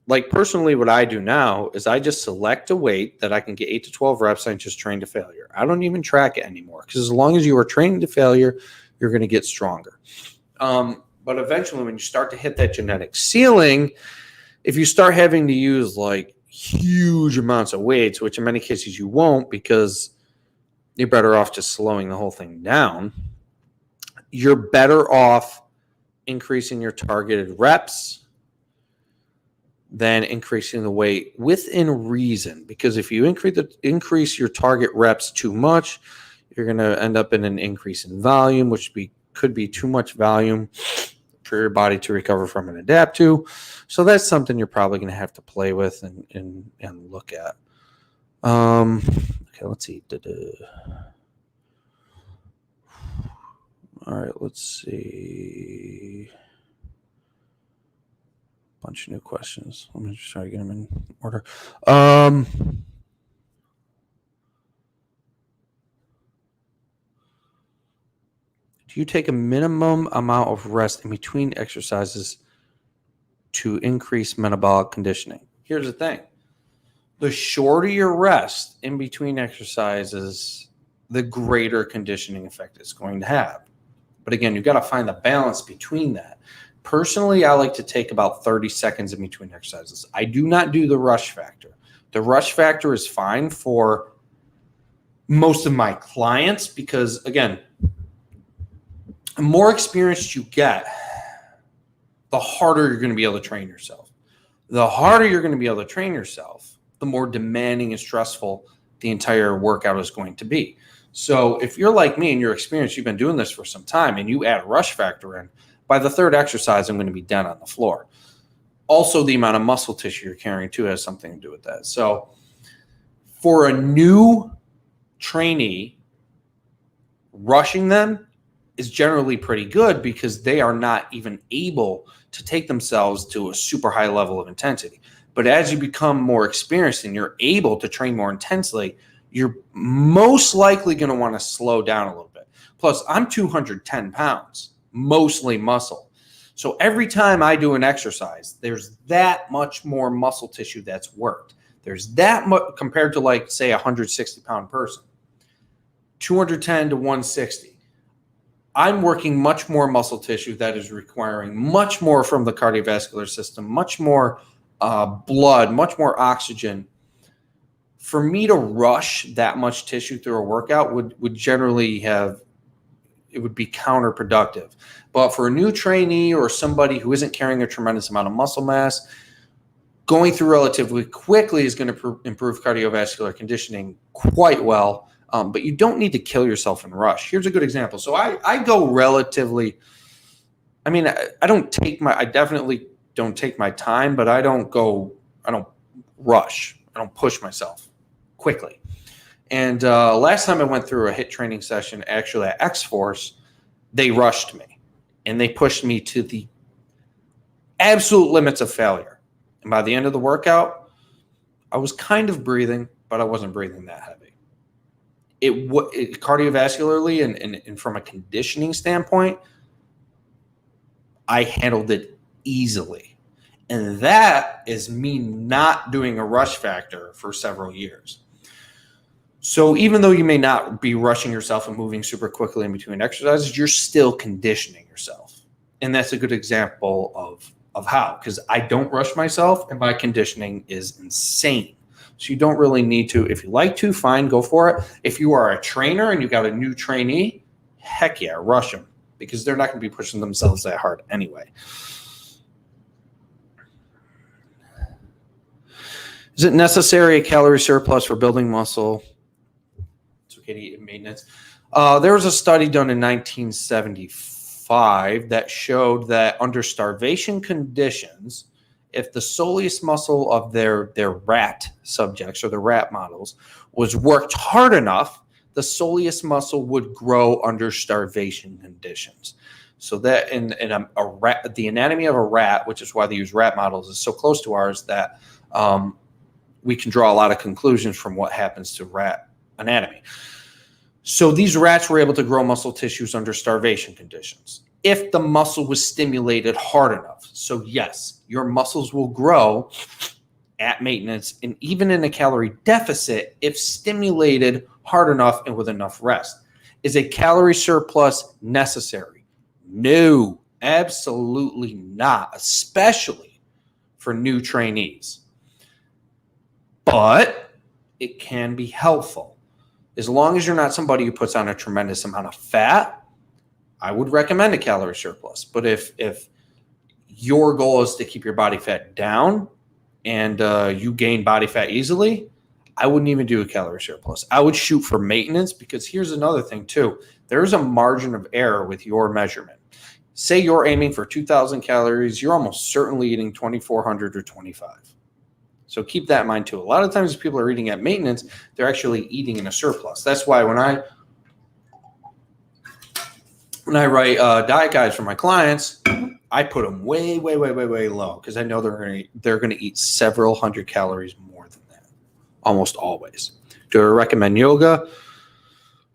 like personally, what I do now is I just select a weight that I can get 8 to 12 reps and just train to failure. I don't even track it anymore because as long as you are training to failure, you're going to get stronger. But eventually when you start to hit that genetic ceiling, if you start having to use like huge amounts of weights, which in many cases you won't because you're better off just slowing the whole thing down, you're better off increasing your targeted reps than increasing the weight within reason. Because if you increase your target reps too much, you're going to end up in an increase in volume, which could be too much volume for your body to recover from and adapt to. So that's something you're probably going to have to play with and look at. Okay, let's see. All right, let's see. Bunch of new questions. Let me just try to get them in order. Do you take a minimum amount of rest in between exercises to increase metabolic conditioning? Here's the thing. The shorter your rest in between exercises, the greater conditioning effect it's going to have. But again, you've got to find the balance between that. Personally, I like to take about 30 seconds in between exercises. I do not do the rush factor. The rush factor is fine for most of my clients because, again, the more experienced you get, the harder you're going to be able to train yourself. The harder you're going to be able to train yourself, the more demanding and stressful the entire workout is going to be. So if you're like me and you're experienced, you've been doing this for some time, and you add a rush factor in, by the third exercise, I'm going to be down on the floor. Also, the amount of muscle tissue you're carrying too has something to do with that. So For a new trainee, rushing them is generally pretty good because they are not even able to take themselves to a super high level of intensity. But as you become more experienced and you're able to train more intensely, you're most likely going to want to slow down a little bit. Plus, I'm 210 pounds, mostly muscle. So every time I do an exercise, there's that much more muscle tissue that's worked. There's that much compared to, like, say, a 160-pound person, 210 to 160. I'm working much more muscle tissue that is requiring much more from the cardiovascular system, much more blood, much more oxygen. For me to rush that much tissue through a workout would generally it would be counterproductive. But for a new trainee or somebody who isn't carrying a tremendous amount of muscle mass, going through relatively quickly is going to improve cardiovascular conditioning quite well. But you don't need to kill yourself and rush. Here's a good example. So I go relatively, I mean, I definitely don't take my time, but I don't rush. I don't push myself quickly. And last time I went through a HIIT training session, actually at X-Force, they rushed me and they pushed me to the absolute limits of failure. And by the end of the workout, I was kind of breathing, but I wasn't breathing that heavy. It cardiovascularly and from a conditioning standpoint, I handled it easily. And that is me not doing a rush factor for several years. So even though you may not be rushing yourself and moving super quickly in between exercises, you're still conditioning yourself. And that's a good example of how, because I don't rush myself and my conditioning is insane. So you don't really need to. If you like to, fine, go for it. If you are a trainer and you got a new trainee, heck yeah, rush them because they're not going to be pushing themselves that hard anyway. Is it necessary a calorie surplus for building muscle? It's okay to eat in maintenance. There was a study done in 1975 that showed that under starvation conditions, if the soleus muscle of their rat subjects or the rat models was worked hard enough, the soleus muscle would grow under starvation conditions. So that in a rat, the anatomy of a rat, which is why they use rat models, is so close to ours that we can draw a lot of conclusions from what happens to rat anatomy. So these rats were able to grow muscle tissues under starvation conditions if the muscle was stimulated hard enough. So yes, your muscles will grow at maintenance and even in a calorie deficit if stimulated hard enough and with enough rest. Is a calorie surplus necessary? No, absolutely not, especially for new trainees. But it can be helpful. As long as you're not somebody who puts on a tremendous amount of fat, I would recommend a calorie surplus. But if your goal is to keep your body fat down and you gain body fat easily, I wouldn't even do a calorie surplus. I would shoot for maintenance because here's another thing too. There's a margin of error with your measurement. Say you're aiming for 2,000 calories, you're almost certainly eating 2,400 or 25. So keep that in mind too. A lot of times people are eating at maintenance, they're actually eating in a surplus. That's why when I write diet guides for my clients, I put them way, way, way, way, way low because I know they're going to eat several hundred calories more than that, almost always. Do I recommend yoga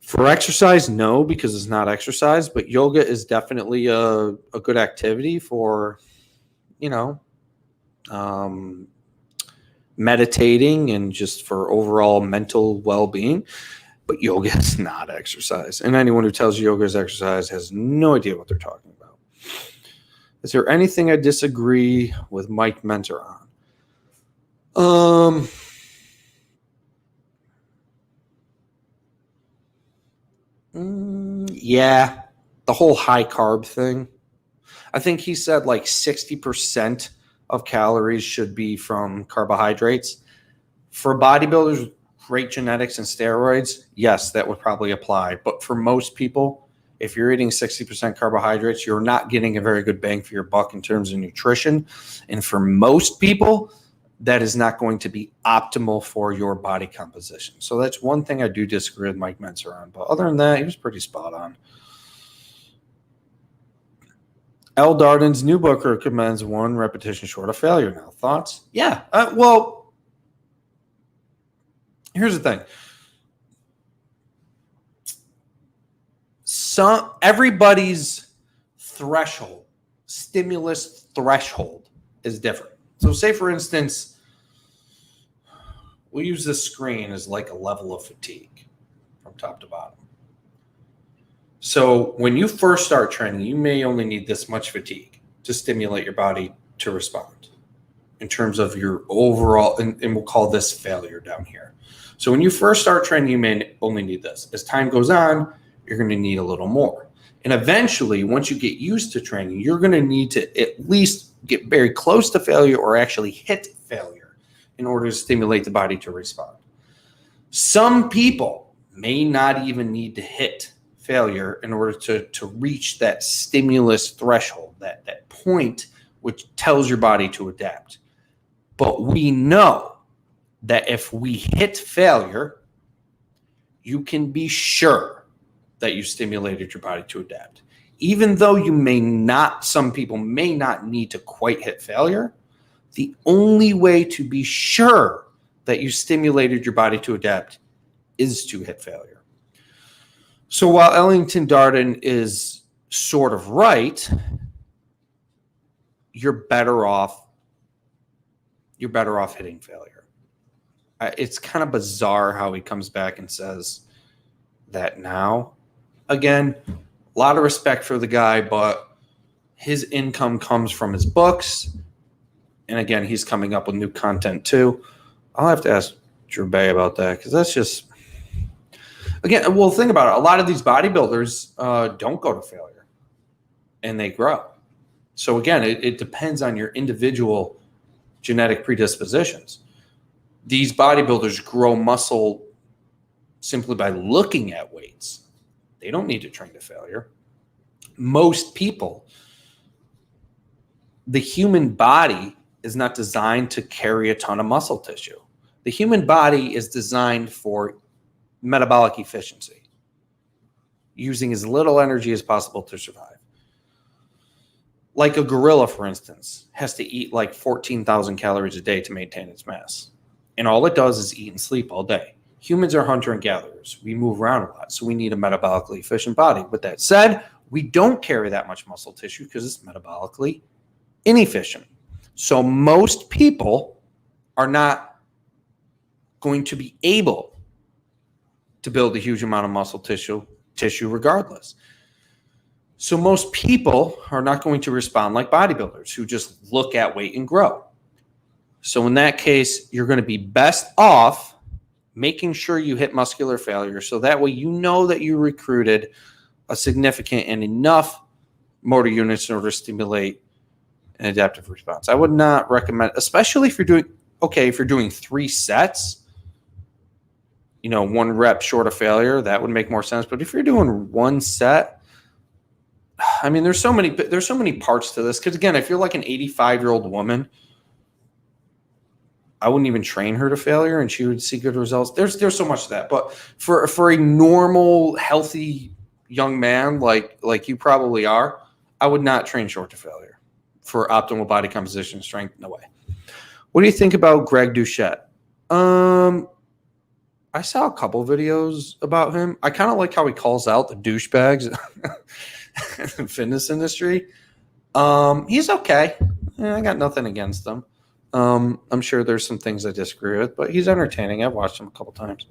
for exercise? No, because it's not exercise, but yoga is definitely a good activity for, meditating and just for overall mental well-being. But yoga is not exercise. And anyone who tells you yoga is exercise has no idea what they're talking about. Is there anything I disagree with Mike Mentor on? Yeah, the whole high carb thing. I think he said like 60% of calories should be from carbohydrates. For bodybuilders, great genetics and steroids, yes, that would probably apply. But for most people, if you're eating 60% carbohydrates, you're not getting a very good bang for your buck in terms of nutrition. And for most people, that is not going to be optimal for your body composition. So that's one thing I do disagree with Mike Mentzer on. But other than that, he was pretty spot on. L. Darden's new book recommends 1 repetition short of failure now. Thoughts? Yeah. Well, here's the thing. Everybody's threshold, stimulus threshold, is different. So say, for instance, we'll use this screen as like a level of fatigue from top to bottom. So when you first start training, you may only need this much fatigue to stimulate your body to respond in terms of your overall, and we'll call this failure down here. So when you first start training, you may only need this. As time goes on, you're going to need a little more. And eventually, once you get used to training, you're going to need to at least get very close to failure or actually hit failure in order to stimulate the body to respond. Some people may not even need to hit failure in order to reach that stimulus threshold, that point which tells your body to adapt. But we know that if we hit failure, you can be sure that you stimulated your body to adapt. Even though some people may not need to quite hit failure, the only way to be sure that you stimulated your body to adapt is to hit failure. So while Ellington Darden is sort of right, you're better off hitting failure. It's kind of bizarre how he comes back and says that now. Again, a lot of respect for the guy, but his income comes from his books. And again, he's coming up with new content too. I'll have to ask Drew Bay about that because that's just, again, well, think about it. A lot of these bodybuilders don't go to failure and they grow. So again, it depends on your individual genetic predispositions. These bodybuilders grow muscle simply by looking at weights. They don't need to train to failure. Most people, the human body is not designed to carry a ton of muscle tissue. The human body is designed for metabolic efficiency, using as little energy as possible to survive. Like a gorilla, for instance, has to eat like 14,000 calories a day to maintain its mass. And all it does is eat and sleep all day. Humans are hunter and gatherers. We move around a lot, so we need a metabolically efficient body. With that said, we don't carry that much muscle tissue because it's metabolically inefficient. So most people are not going to be able to build a huge amount of muscle tissue regardless. So most people are not going to respond like bodybuilders who just look at weight and grow. So in that case, you're going to be best off making sure you hit muscular failure so that way you know that you recruited a significant and enough motor units in order to stimulate an adaptive response. I would not recommend, especially if you're doing 3 sets, 1 rep short of failure, that would make more sense. But if you're doing 1 set, I mean, there's so many parts to this. Because again, if you're like an 85-year-old woman, I wouldn't even train her to failure and she would see good results. There's so much to that. But for a normal, healthy young man like you probably are, I would not train short to failure for optimal body composition and strength. No way. What do you think about Greg Doucette? I saw a couple videos about him. I kind of like how he calls out the douchebags in the fitness industry. He's okay. I got nothing against him. I'm sure there's some things I disagree with, but he's entertaining. I've watched him a couple times.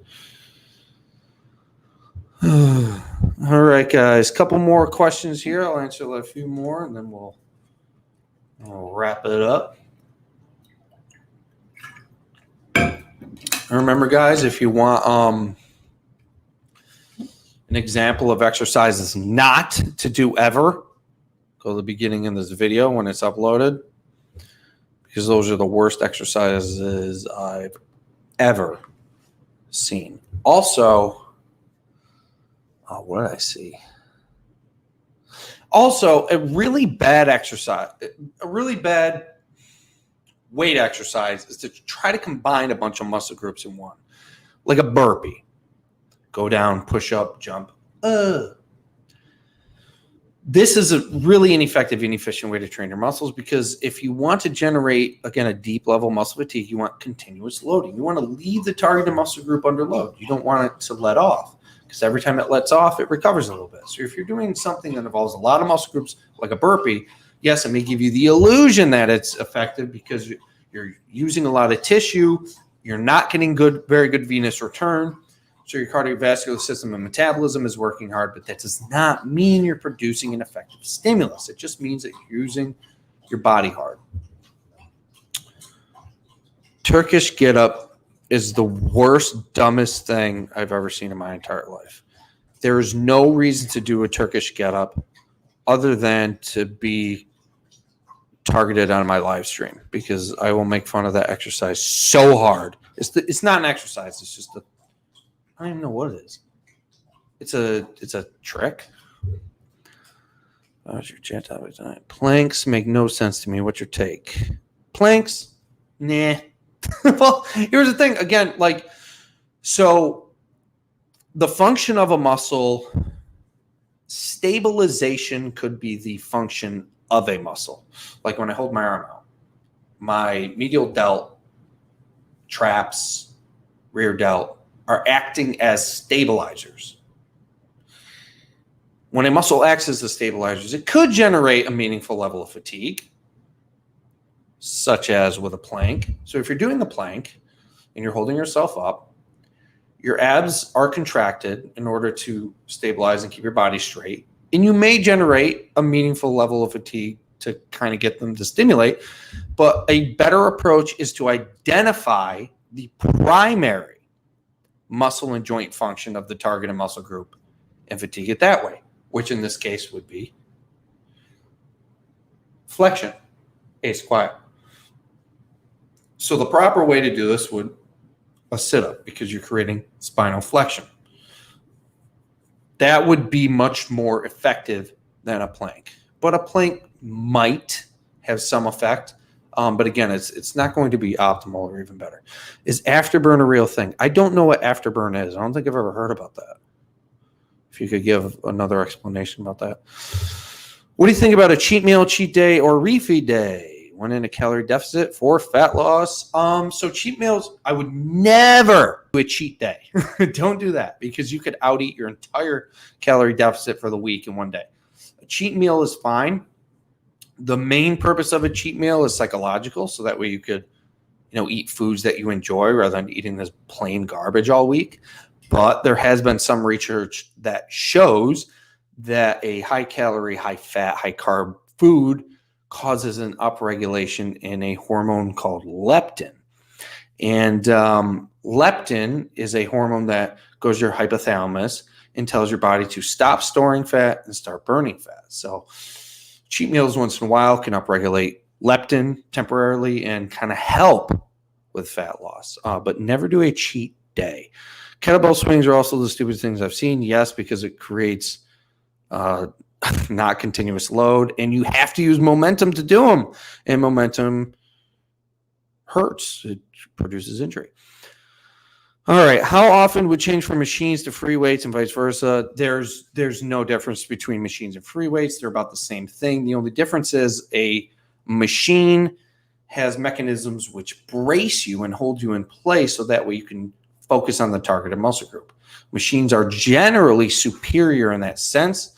All right, guys. Couple more questions here. I'll answer a few more, and then we'll wrap it up. And remember, guys, if you want an example of exercises not to do ever, go to the beginning of this video when it's uploaded, because those are the worst exercises I've ever seen. Also, what did I see? Also, a really bad exercise, a really bad weight exercise is to try to combine a bunch of muscle groups in one, like a burpee. Go down, push up, jump. This is a really ineffective, inefficient way to train your muscles, because if you want to generate, again, a deep level muscle fatigue, you want continuous loading. You want to leave the targeted muscle group under load. You don't want it to let off, because every time it lets off, it recovers a little bit. So if you're doing something that involves a lot of muscle groups, like a burpee, yes, it may give you the illusion that it's effective because you're using a lot of tissue. You're not getting very good venous return. So your cardiovascular system and metabolism is working hard, but that does not mean you're producing an effective stimulus. It just means that you're using your body hard. Turkish get-up is the worst, dumbest thing I've ever seen in my entire life. There is no reason to do a Turkish get-up other than to be targeted on my live stream, because I will make fun of that exercise so hard. It's not an exercise. It's just I don't even know what it is. It's a trick. How's your chat topic tonight? Planks make no sense to me. What's your take? Planks? Nah. Well, here's the thing. Again, so the function of a muscle, stabilization could be the function of a muscle. Like when I hold my arm out, my medial delt, traps, rear delt are acting as stabilizers. When a muscle acts as the stabilizers, it could generate a meaningful level of fatigue, such as with a plank. So if you're doing the plank and you're holding yourself up, your abs are contracted in order to stabilize and keep your body straight. And you may generate a meaningful level of fatigue to kind of get them to stimulate. But a better approach is to identify the primary muscle and joint function of the targeted muscle group and fatigue it that way, which in this case would be flexion, ace quiet. So the proper way to do this would a sit-up, because you're creating spinal flexion. That would be much more effective than a plank. But a plank might have some effect. But again, it's not going to be optimal or even better. Is afterburn a real thing? I don't know what afterburn is. I don't think I've ever heard about that. If you could give another explanation about that. What do you think about a cheat meal, cheat day, or refeed day? When in a calorie deficit for fat loss? So cheat meals, I would never do a cheat day. Don't do that, because you could out-eat your entire calorie deficit for the week in one day. A cheat meal is fine. The main purpose of a cheat meal is psychological, so that way you could, eat foods that you enjoy rather than eating this plain garbage all week. But there has been some research that shows that a high-calorie, high-fat, high-carb food causes an upregulation in a hormone called leptin. And leptin is a hormone that goes to your hypothalamus and tells your body to stop storing fat and start burning fat. So cheat meals once in a while can upregulate leptin temporarily and kind of help with fat loss, but never do a cheat day. Kettlebell swings are also the stupidest things I've seen. Yes, because it creates not continuous load, and you have to use momentum to do them, and momentum hurts. It produces injury. All right. How often would change from machines to free weights and vice versa? There's no difference between machines and free weights. They're about the same thing. The only difference is a machine has mechanisms which brace you and hold you in place, so that way you can focus on the targeted muscle group. Machines are generally superior in that sense,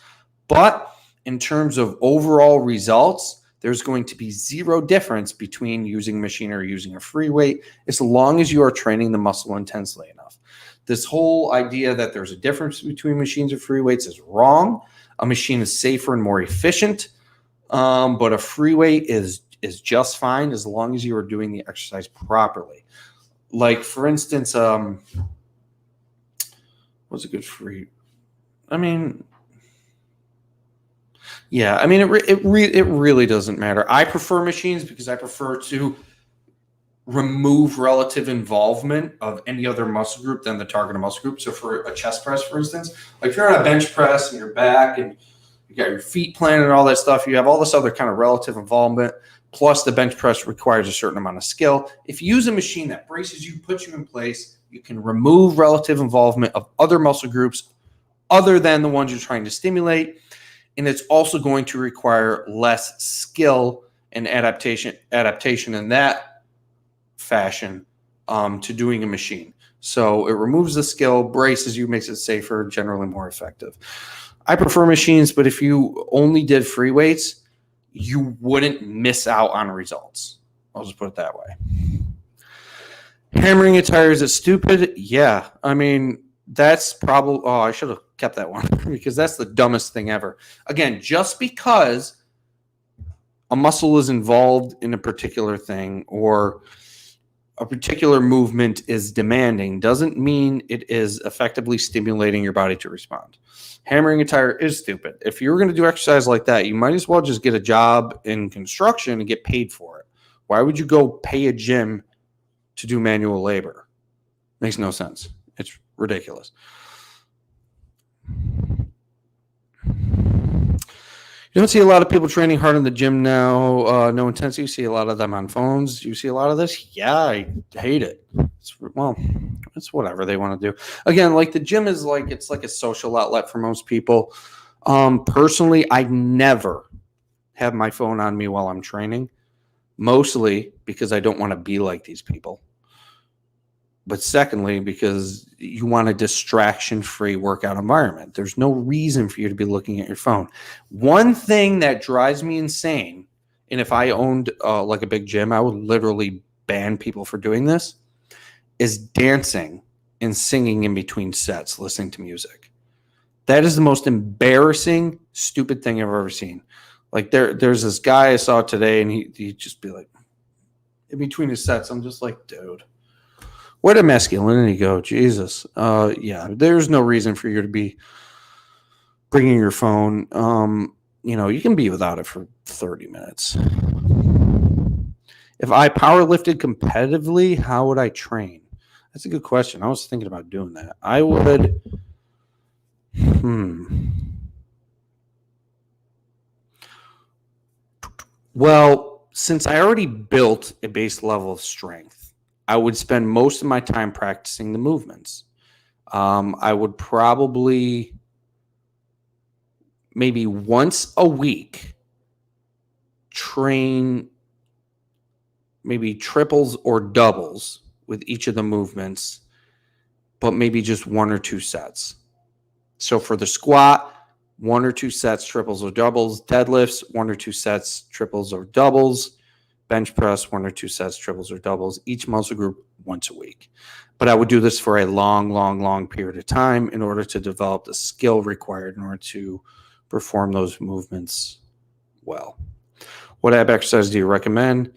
but in terms of overall results, there's going to be zero difference between using a machine or using a free weight, as long as you are training the muscle intensely enough. This whole idea that there's a difference between machines and free weights is wrong. A machine is safer and more efficient, but a free weight is just fine as long as you are doing the exercise properly. Like, for instance, what's a good free? It really doesn't matter. I prefer machines because I prefer to remove relative involvement of any other muscle group than the targeted muscle group. So for a chest press, for instance, like if you're on a bench press and you're back and you got your feet planted and all that stuff, you have all this other kind of relative involvement. Plus, the bench press requires a certain amount of skill. If you use a machine that braces you, puts you in place, you can remove relative involvement of other muscle groups other than the ones you're trying to stimulate. And it's also going to require less skill and adaptation in that fashion to doing a machine. So it removes the skill, braces you, makes it safer, generally more effective. I prefer machines, but if you only did free weights, you wouldn't miss out on results. I'll just put it that way. Hammering a tire, is it stupid? Yeah. I mean, that's probably, I should have kept that one because that's the dumbest thing ever. Again, just because a muscle is involved in a particular thing or a particular movement is demanding doesn't mean it is effectively stimulating your body to respond. Hammering a tire is stupid. If you're going to do exercise like that, you might as well just get a job in construction and get paid for it. Why would you go pay a gym to do manual labor? Makes no sense. It's ridiculous. You don't see a lot of people training hard in the gym now. No intensity. You see a lot of them on phones. You see a lot of this. Yeah, I hate it. It's whatever they want to do. Again, like the gym is like, it's like a social outlet for most people. Personally, I never have my phone on me while I'm training, mostly because I don't want to be like these people. But secondly, because you want a distraction-free workout environment. There's no reason for you to be looking at your phone. One thing that drives me insane, and if I owned like a big gym, I would literally ban people for doing this, is dancing and singing in between sets, listening to music. That is the most embarrassing, stupid thing I've ever seen. Like there's this guy I saw today, and he'd just be like, in between his sets, I'm just like, dude. Where did masculinity go? Jesus. Yeah, there's no reason for you to be bringing your phone. You can be without it for 30 minutes. If I power lifted competitively, how would I train? That's a good question. I was thinking about doing that. I would. Well, since I already built a base level of strength, I would spend most of my time practicing the movements. I would probably maybe once a week train maybe triples or doubles with each of the movements, but maybe just 1 or 2 sets. So for the squat, 1 or 2 sets, triples or doubles. Deadlifts, 1 or 2 sets, triples or doubles. Bench press, 1 or 2 sets, triples or doubles, each muscle group once a week. But I would do this for a long period of time in order to develop the skill required in order to perform those movements well. What ab exercise do you recommend?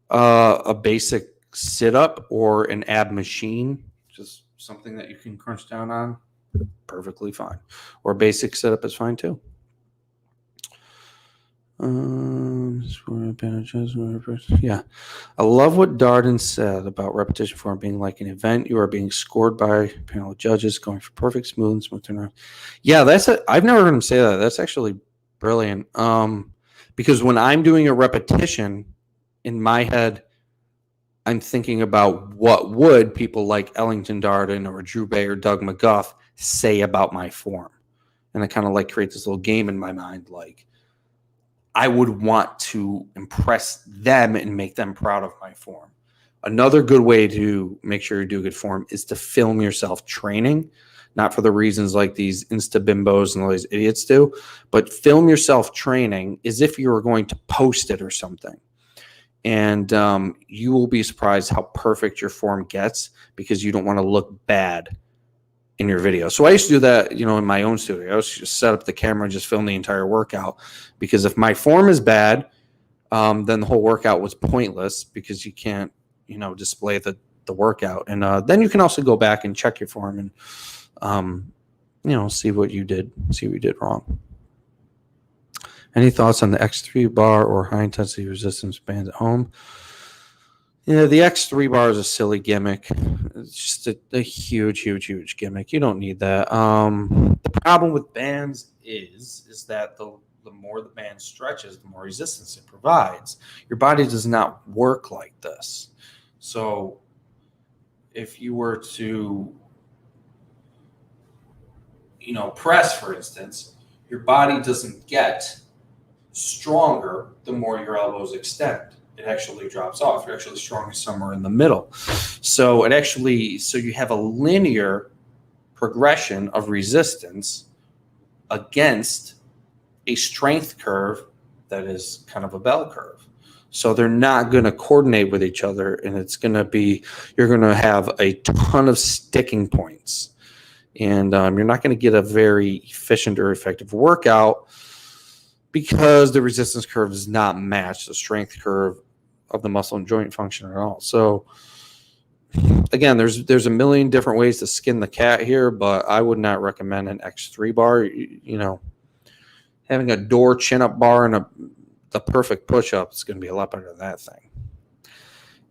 A basic sit-up or an ab machine, just something that you can crunch down on, perfectly fine. Or basic sit-up is fine too. Yeah. I love what Darden said about repetition form being like an event. You are being scored by a panel of judges, going for perfect, smooth turnaround. Yeah, I've never heard him say that. That's actually brilliant. Because when I'm doing a repetition in my head, I'm thinking about what would people like Ellington Darden or Drew Bay or Doug McGuff say about my form. And I kind of like create this little game in my mind, like, I would want to impress them and make them proud of my form. Another good way to make sure you do good form is to film yourself training, not for the reasons like these Insta bimbos and all these idiots do, but film yourself training as if you were going to post it or something. And you will be surprised how perfect your form gets because you don't want to look bad in your video. So I used to do that, in my own studio. I used to just set up the camera and just film the entire workout, because if my form is bad, then the whole workout was pointless because you can't, display the workout. And then you can also go back and check your form and, see what you did wrong. Any thoughts on the X3 bar or high intensity resistance bands at home? Yeah, the X3 bar is a silly gimmick. It's just a huge gimmick. You don't need that. The problem with bands is that the the more the band stretches, the more resistance it provides. Your body does not work like this. So if you were to, press, for instance, your body doesn't get stronger the more your elbows extend. It actually drops off. You're actually stronger somewhere in the middle. So you have a linear progression of resistance against a strength curve that is kind of a bell curve. So they're not going to coordinate with each other, and you're going to have a ton of sticking points, and you're not going to get a very efficient or effective workout because the resistance curve does not match the strength curve of the muscle and joint function at all. So again, there's a million different ways to skin the cat here, but I would not recommend an X3 bar. Having a door chin-up bar and the perfect push-up is going to be a lot better than that thing.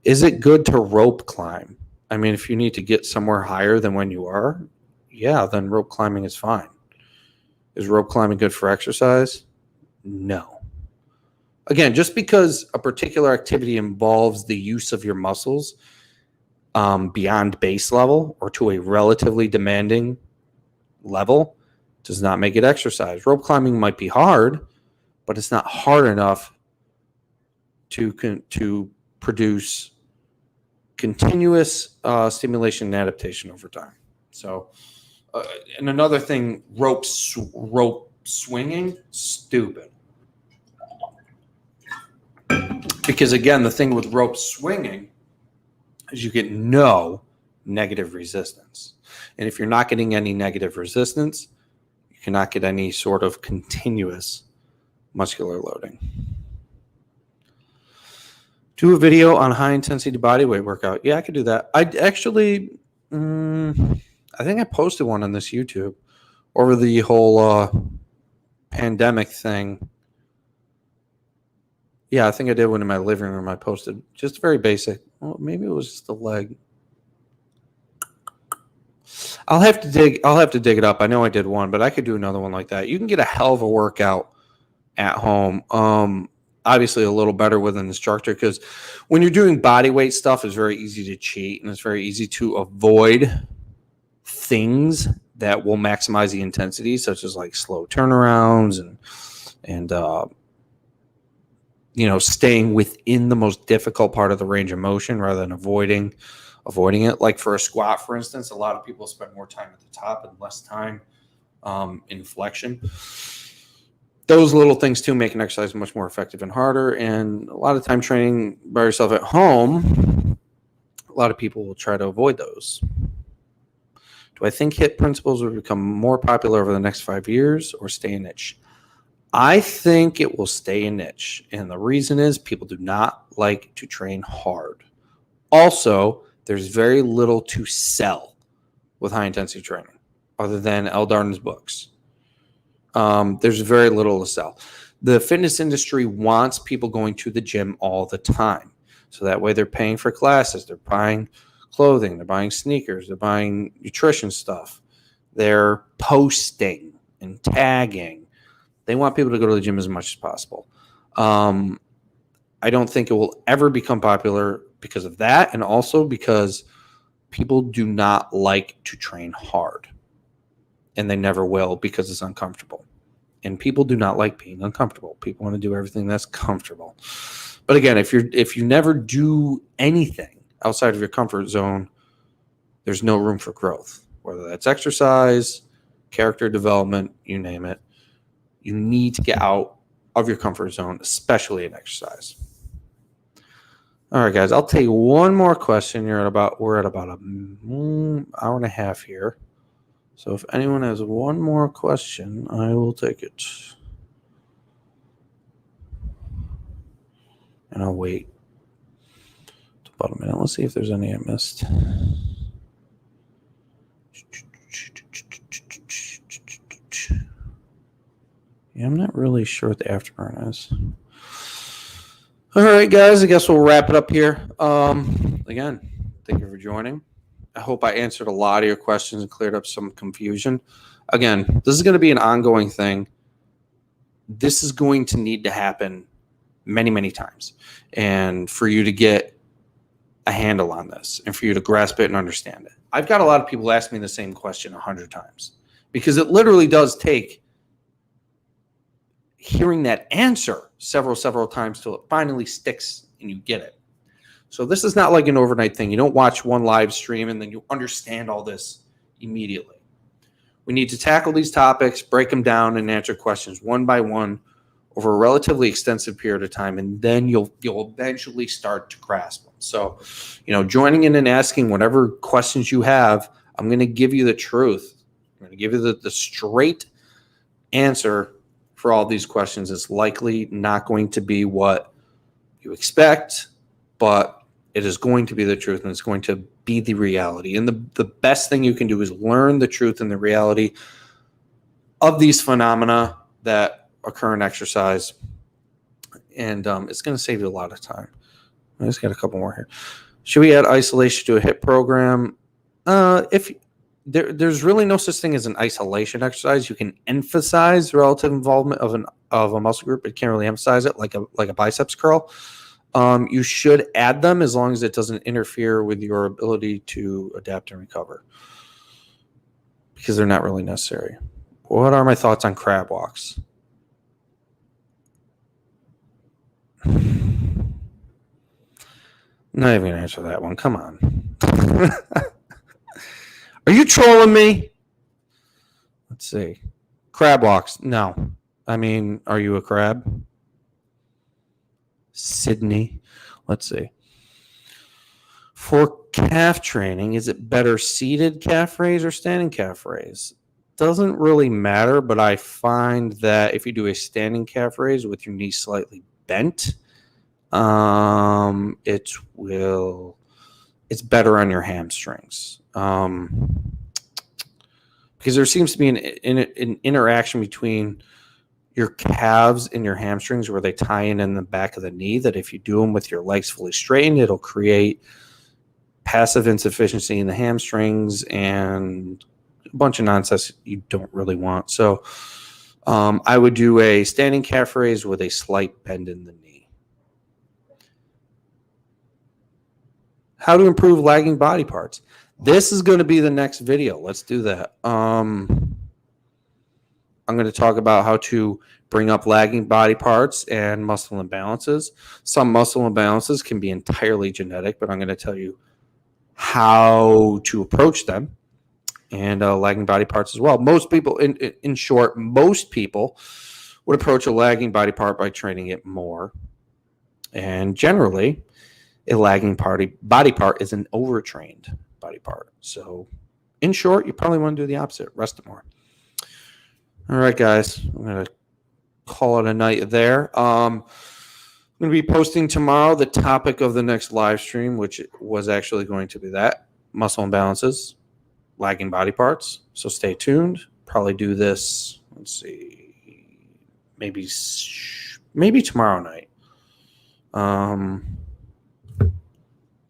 Is it good to rope climb? I mean, if you need to get somewhere higher than when you are, yeah, then rope climbing is fine. Is rope climbing good for exercise? No. Again, just because a particular activity involves the use of your muscles beyond base level or to a relatively demanding level does not make it exercise. Rope climbing might be hard, but it's not hard enough to produce continuous stimulation and adaptation over time. So, and another thing, rope swinging, stupid. Because again, the thing with rope swinging is you get no negative resistance. And if you're not getting any negative resistance, you cannot get any sort of continuous muscular loading. Do a video on high intensity body weight workout. Yeah, I could do that. I actually, I think I posted one on this YouTube over the whole pandemic thing. Yeah, I think I did one in my living room. I posted just very basic. Well, maybe it was just a leg. I'll have to dig it up. I know I did one, but I could do another one like that. You can get a hell of a workout at home. Obviously a little better with an instructor, because when you're doing body weight stuff, it's very easy to cheat and it's very easy to avoid things that will maximize the intensity, such as like slow turnarounds and staying within the most difficult part of the range of motion rather than avoiding it. Like for a squat, for instance, a lot of people spend more time at the top and less time in flexion. Those little things too make an exercise much more effective and harder. And a lot of time training by yourself at home, a lot of people will try to avoid those. Do I think HIIT principles will become more popular over the next 5 years or stay a niche? I think it will stay a niche. And the reason is people do not like to train hard. Also, there's very little to sell with high intensity training other than L. Darden's books. There's very little to sell. The fitness industry wants people going to the gym all the time. So that way they're paying for classes. They're buying clothing. They're buying sneakers. They're buying nutrition stuff. They're posting and tagging. They want people to go to the gym as much as possible. I don't think it will ever become popular because of that, and also because people do not like to train hard. And they never will, because it's uncomfortable. And people do not like being uncomfortable. People want to do everything that's comfortable. But again, if you never do anything outside of your comfort zone, there's no room for growth. Whether that's exercise, character development, you name it. You need to get out of your comfort zone, especially in exercise. All right, guys, I'll take one more question. We're at about an hour and a half here. So if anyone has one more question, I will take it. And I'll wait about a minute. Let's see if there's any I missed. Yeah, I'm not really sure what the afterburn is. All right, guys, I guess we'll wrap it up here. Again, thank you for joining. I hope I answered a lot of your questions and cleared up some confusion. Again, this is going to be an ongoing thing. this is going to need to happen many, many times. And for you to get a handle on this and for you to grasp it and understand it. I've got a lot of people ask me the same question 100 times because it literally does take hearing that answer several times till it finally sticks and you get it. So this is not like an overnight thing. You don't watch one live stream and then you understand all this immediately. We need to tackle these topics, break them down, and answer questions one by one over a relatively extensive period of time, and then you'll eventually start to grasp them. So, joining in and asking whatever questions you have, I'm going to give you the truth. I'm going to give you the straight answer for all these questions. It's likely not going to be what you expect, but it is going to be the truth, and it's going to be the reality. And the best thing you can do is learn the truth and the reality of these phenomena that occur in exercise. And it's going to save you a lot of time. I just got a couple more here. Should we add isolation to a HIIT program? If there's really no such thing as an isolation exercise. You can emphasize relative involvement of a muscle group, but can't really emphasize it like a biceps curl. You should add them as long as it doesn't interfere with your ability to adapt and recover, because they're not really necessary. What are my thoughts on crab walks? Not even going to answer that one. Come on. Are you trolling me? Let's see. Crab walks. No. I mean, are you a crab? Sydney. Let's see. For calf training, is it better seated calf raise or standing calf raise? Doesn't really matter, but I find that if you do a standing calf raise with your knee slightly bent, it's better on your hamstrings, because there seems to be an interaction between your calves and your hamstrings where they tie in the back of the knee, that if you do them with your legs fully straightened, it'll create passive insufficiency in the hamstrings and a bunch of nonsense you don't really want. So I would do a standing calf raise with a slight bend in the knee. How to improve lagging body parts. This is going to be the next video. Let's do that. I'm going to talk about how to bring up lagging body parts and muscle imbalances. Some muscle imbalances can be entirely genetic, but I'm going to tell you how to approach them, and lagging body parts as well. Most people, in short, most people would approach a lagging body part by training it more. And generally, a lagging body part is an overtrained body part. So, in short, you probably want to do the opposite. Rest it more. All right, guys. I'm going to call it a night there. I'm going to be posting tomorrow the topic of the next live stream, which was actually going to be that, muscle imbalances, lagging body parts. So stay tuned. Probably do this, let's see, maybe tomorrow night.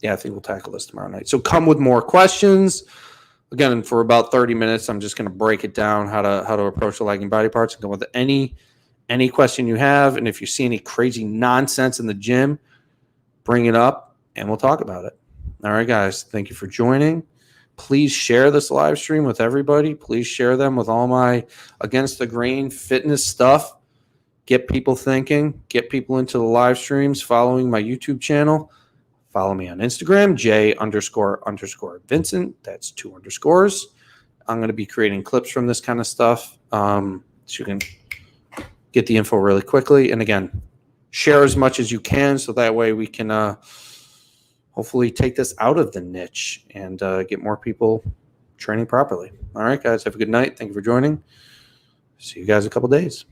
Yeah, I think we'll tackle this tomorrow night. So come with more questions. Again, for about 30 minutes, I'm just going to break it down, how to approach the lagging body parts, and come with any question you have. And if you see any crazy nonsense in the gym, bring it up and we'll talk about it. All right, guys. Thank you for joining. Please share this live stream with everybody. Please share them with all my against the grain fitness stuff. Get people thinking. Get people into the live streams, following my YouTube channel. Follow me on Instagram, J__Vincent. That's 2 underscores. I'm going to be creating clips from this kind of stuff, so you can get the info really quickly. And again, share as much as you can, so that way we can hopefully take this out of the niche and get more people training properly. All right, guys, have a good night. Thank you for joining. See you guys in a couple days.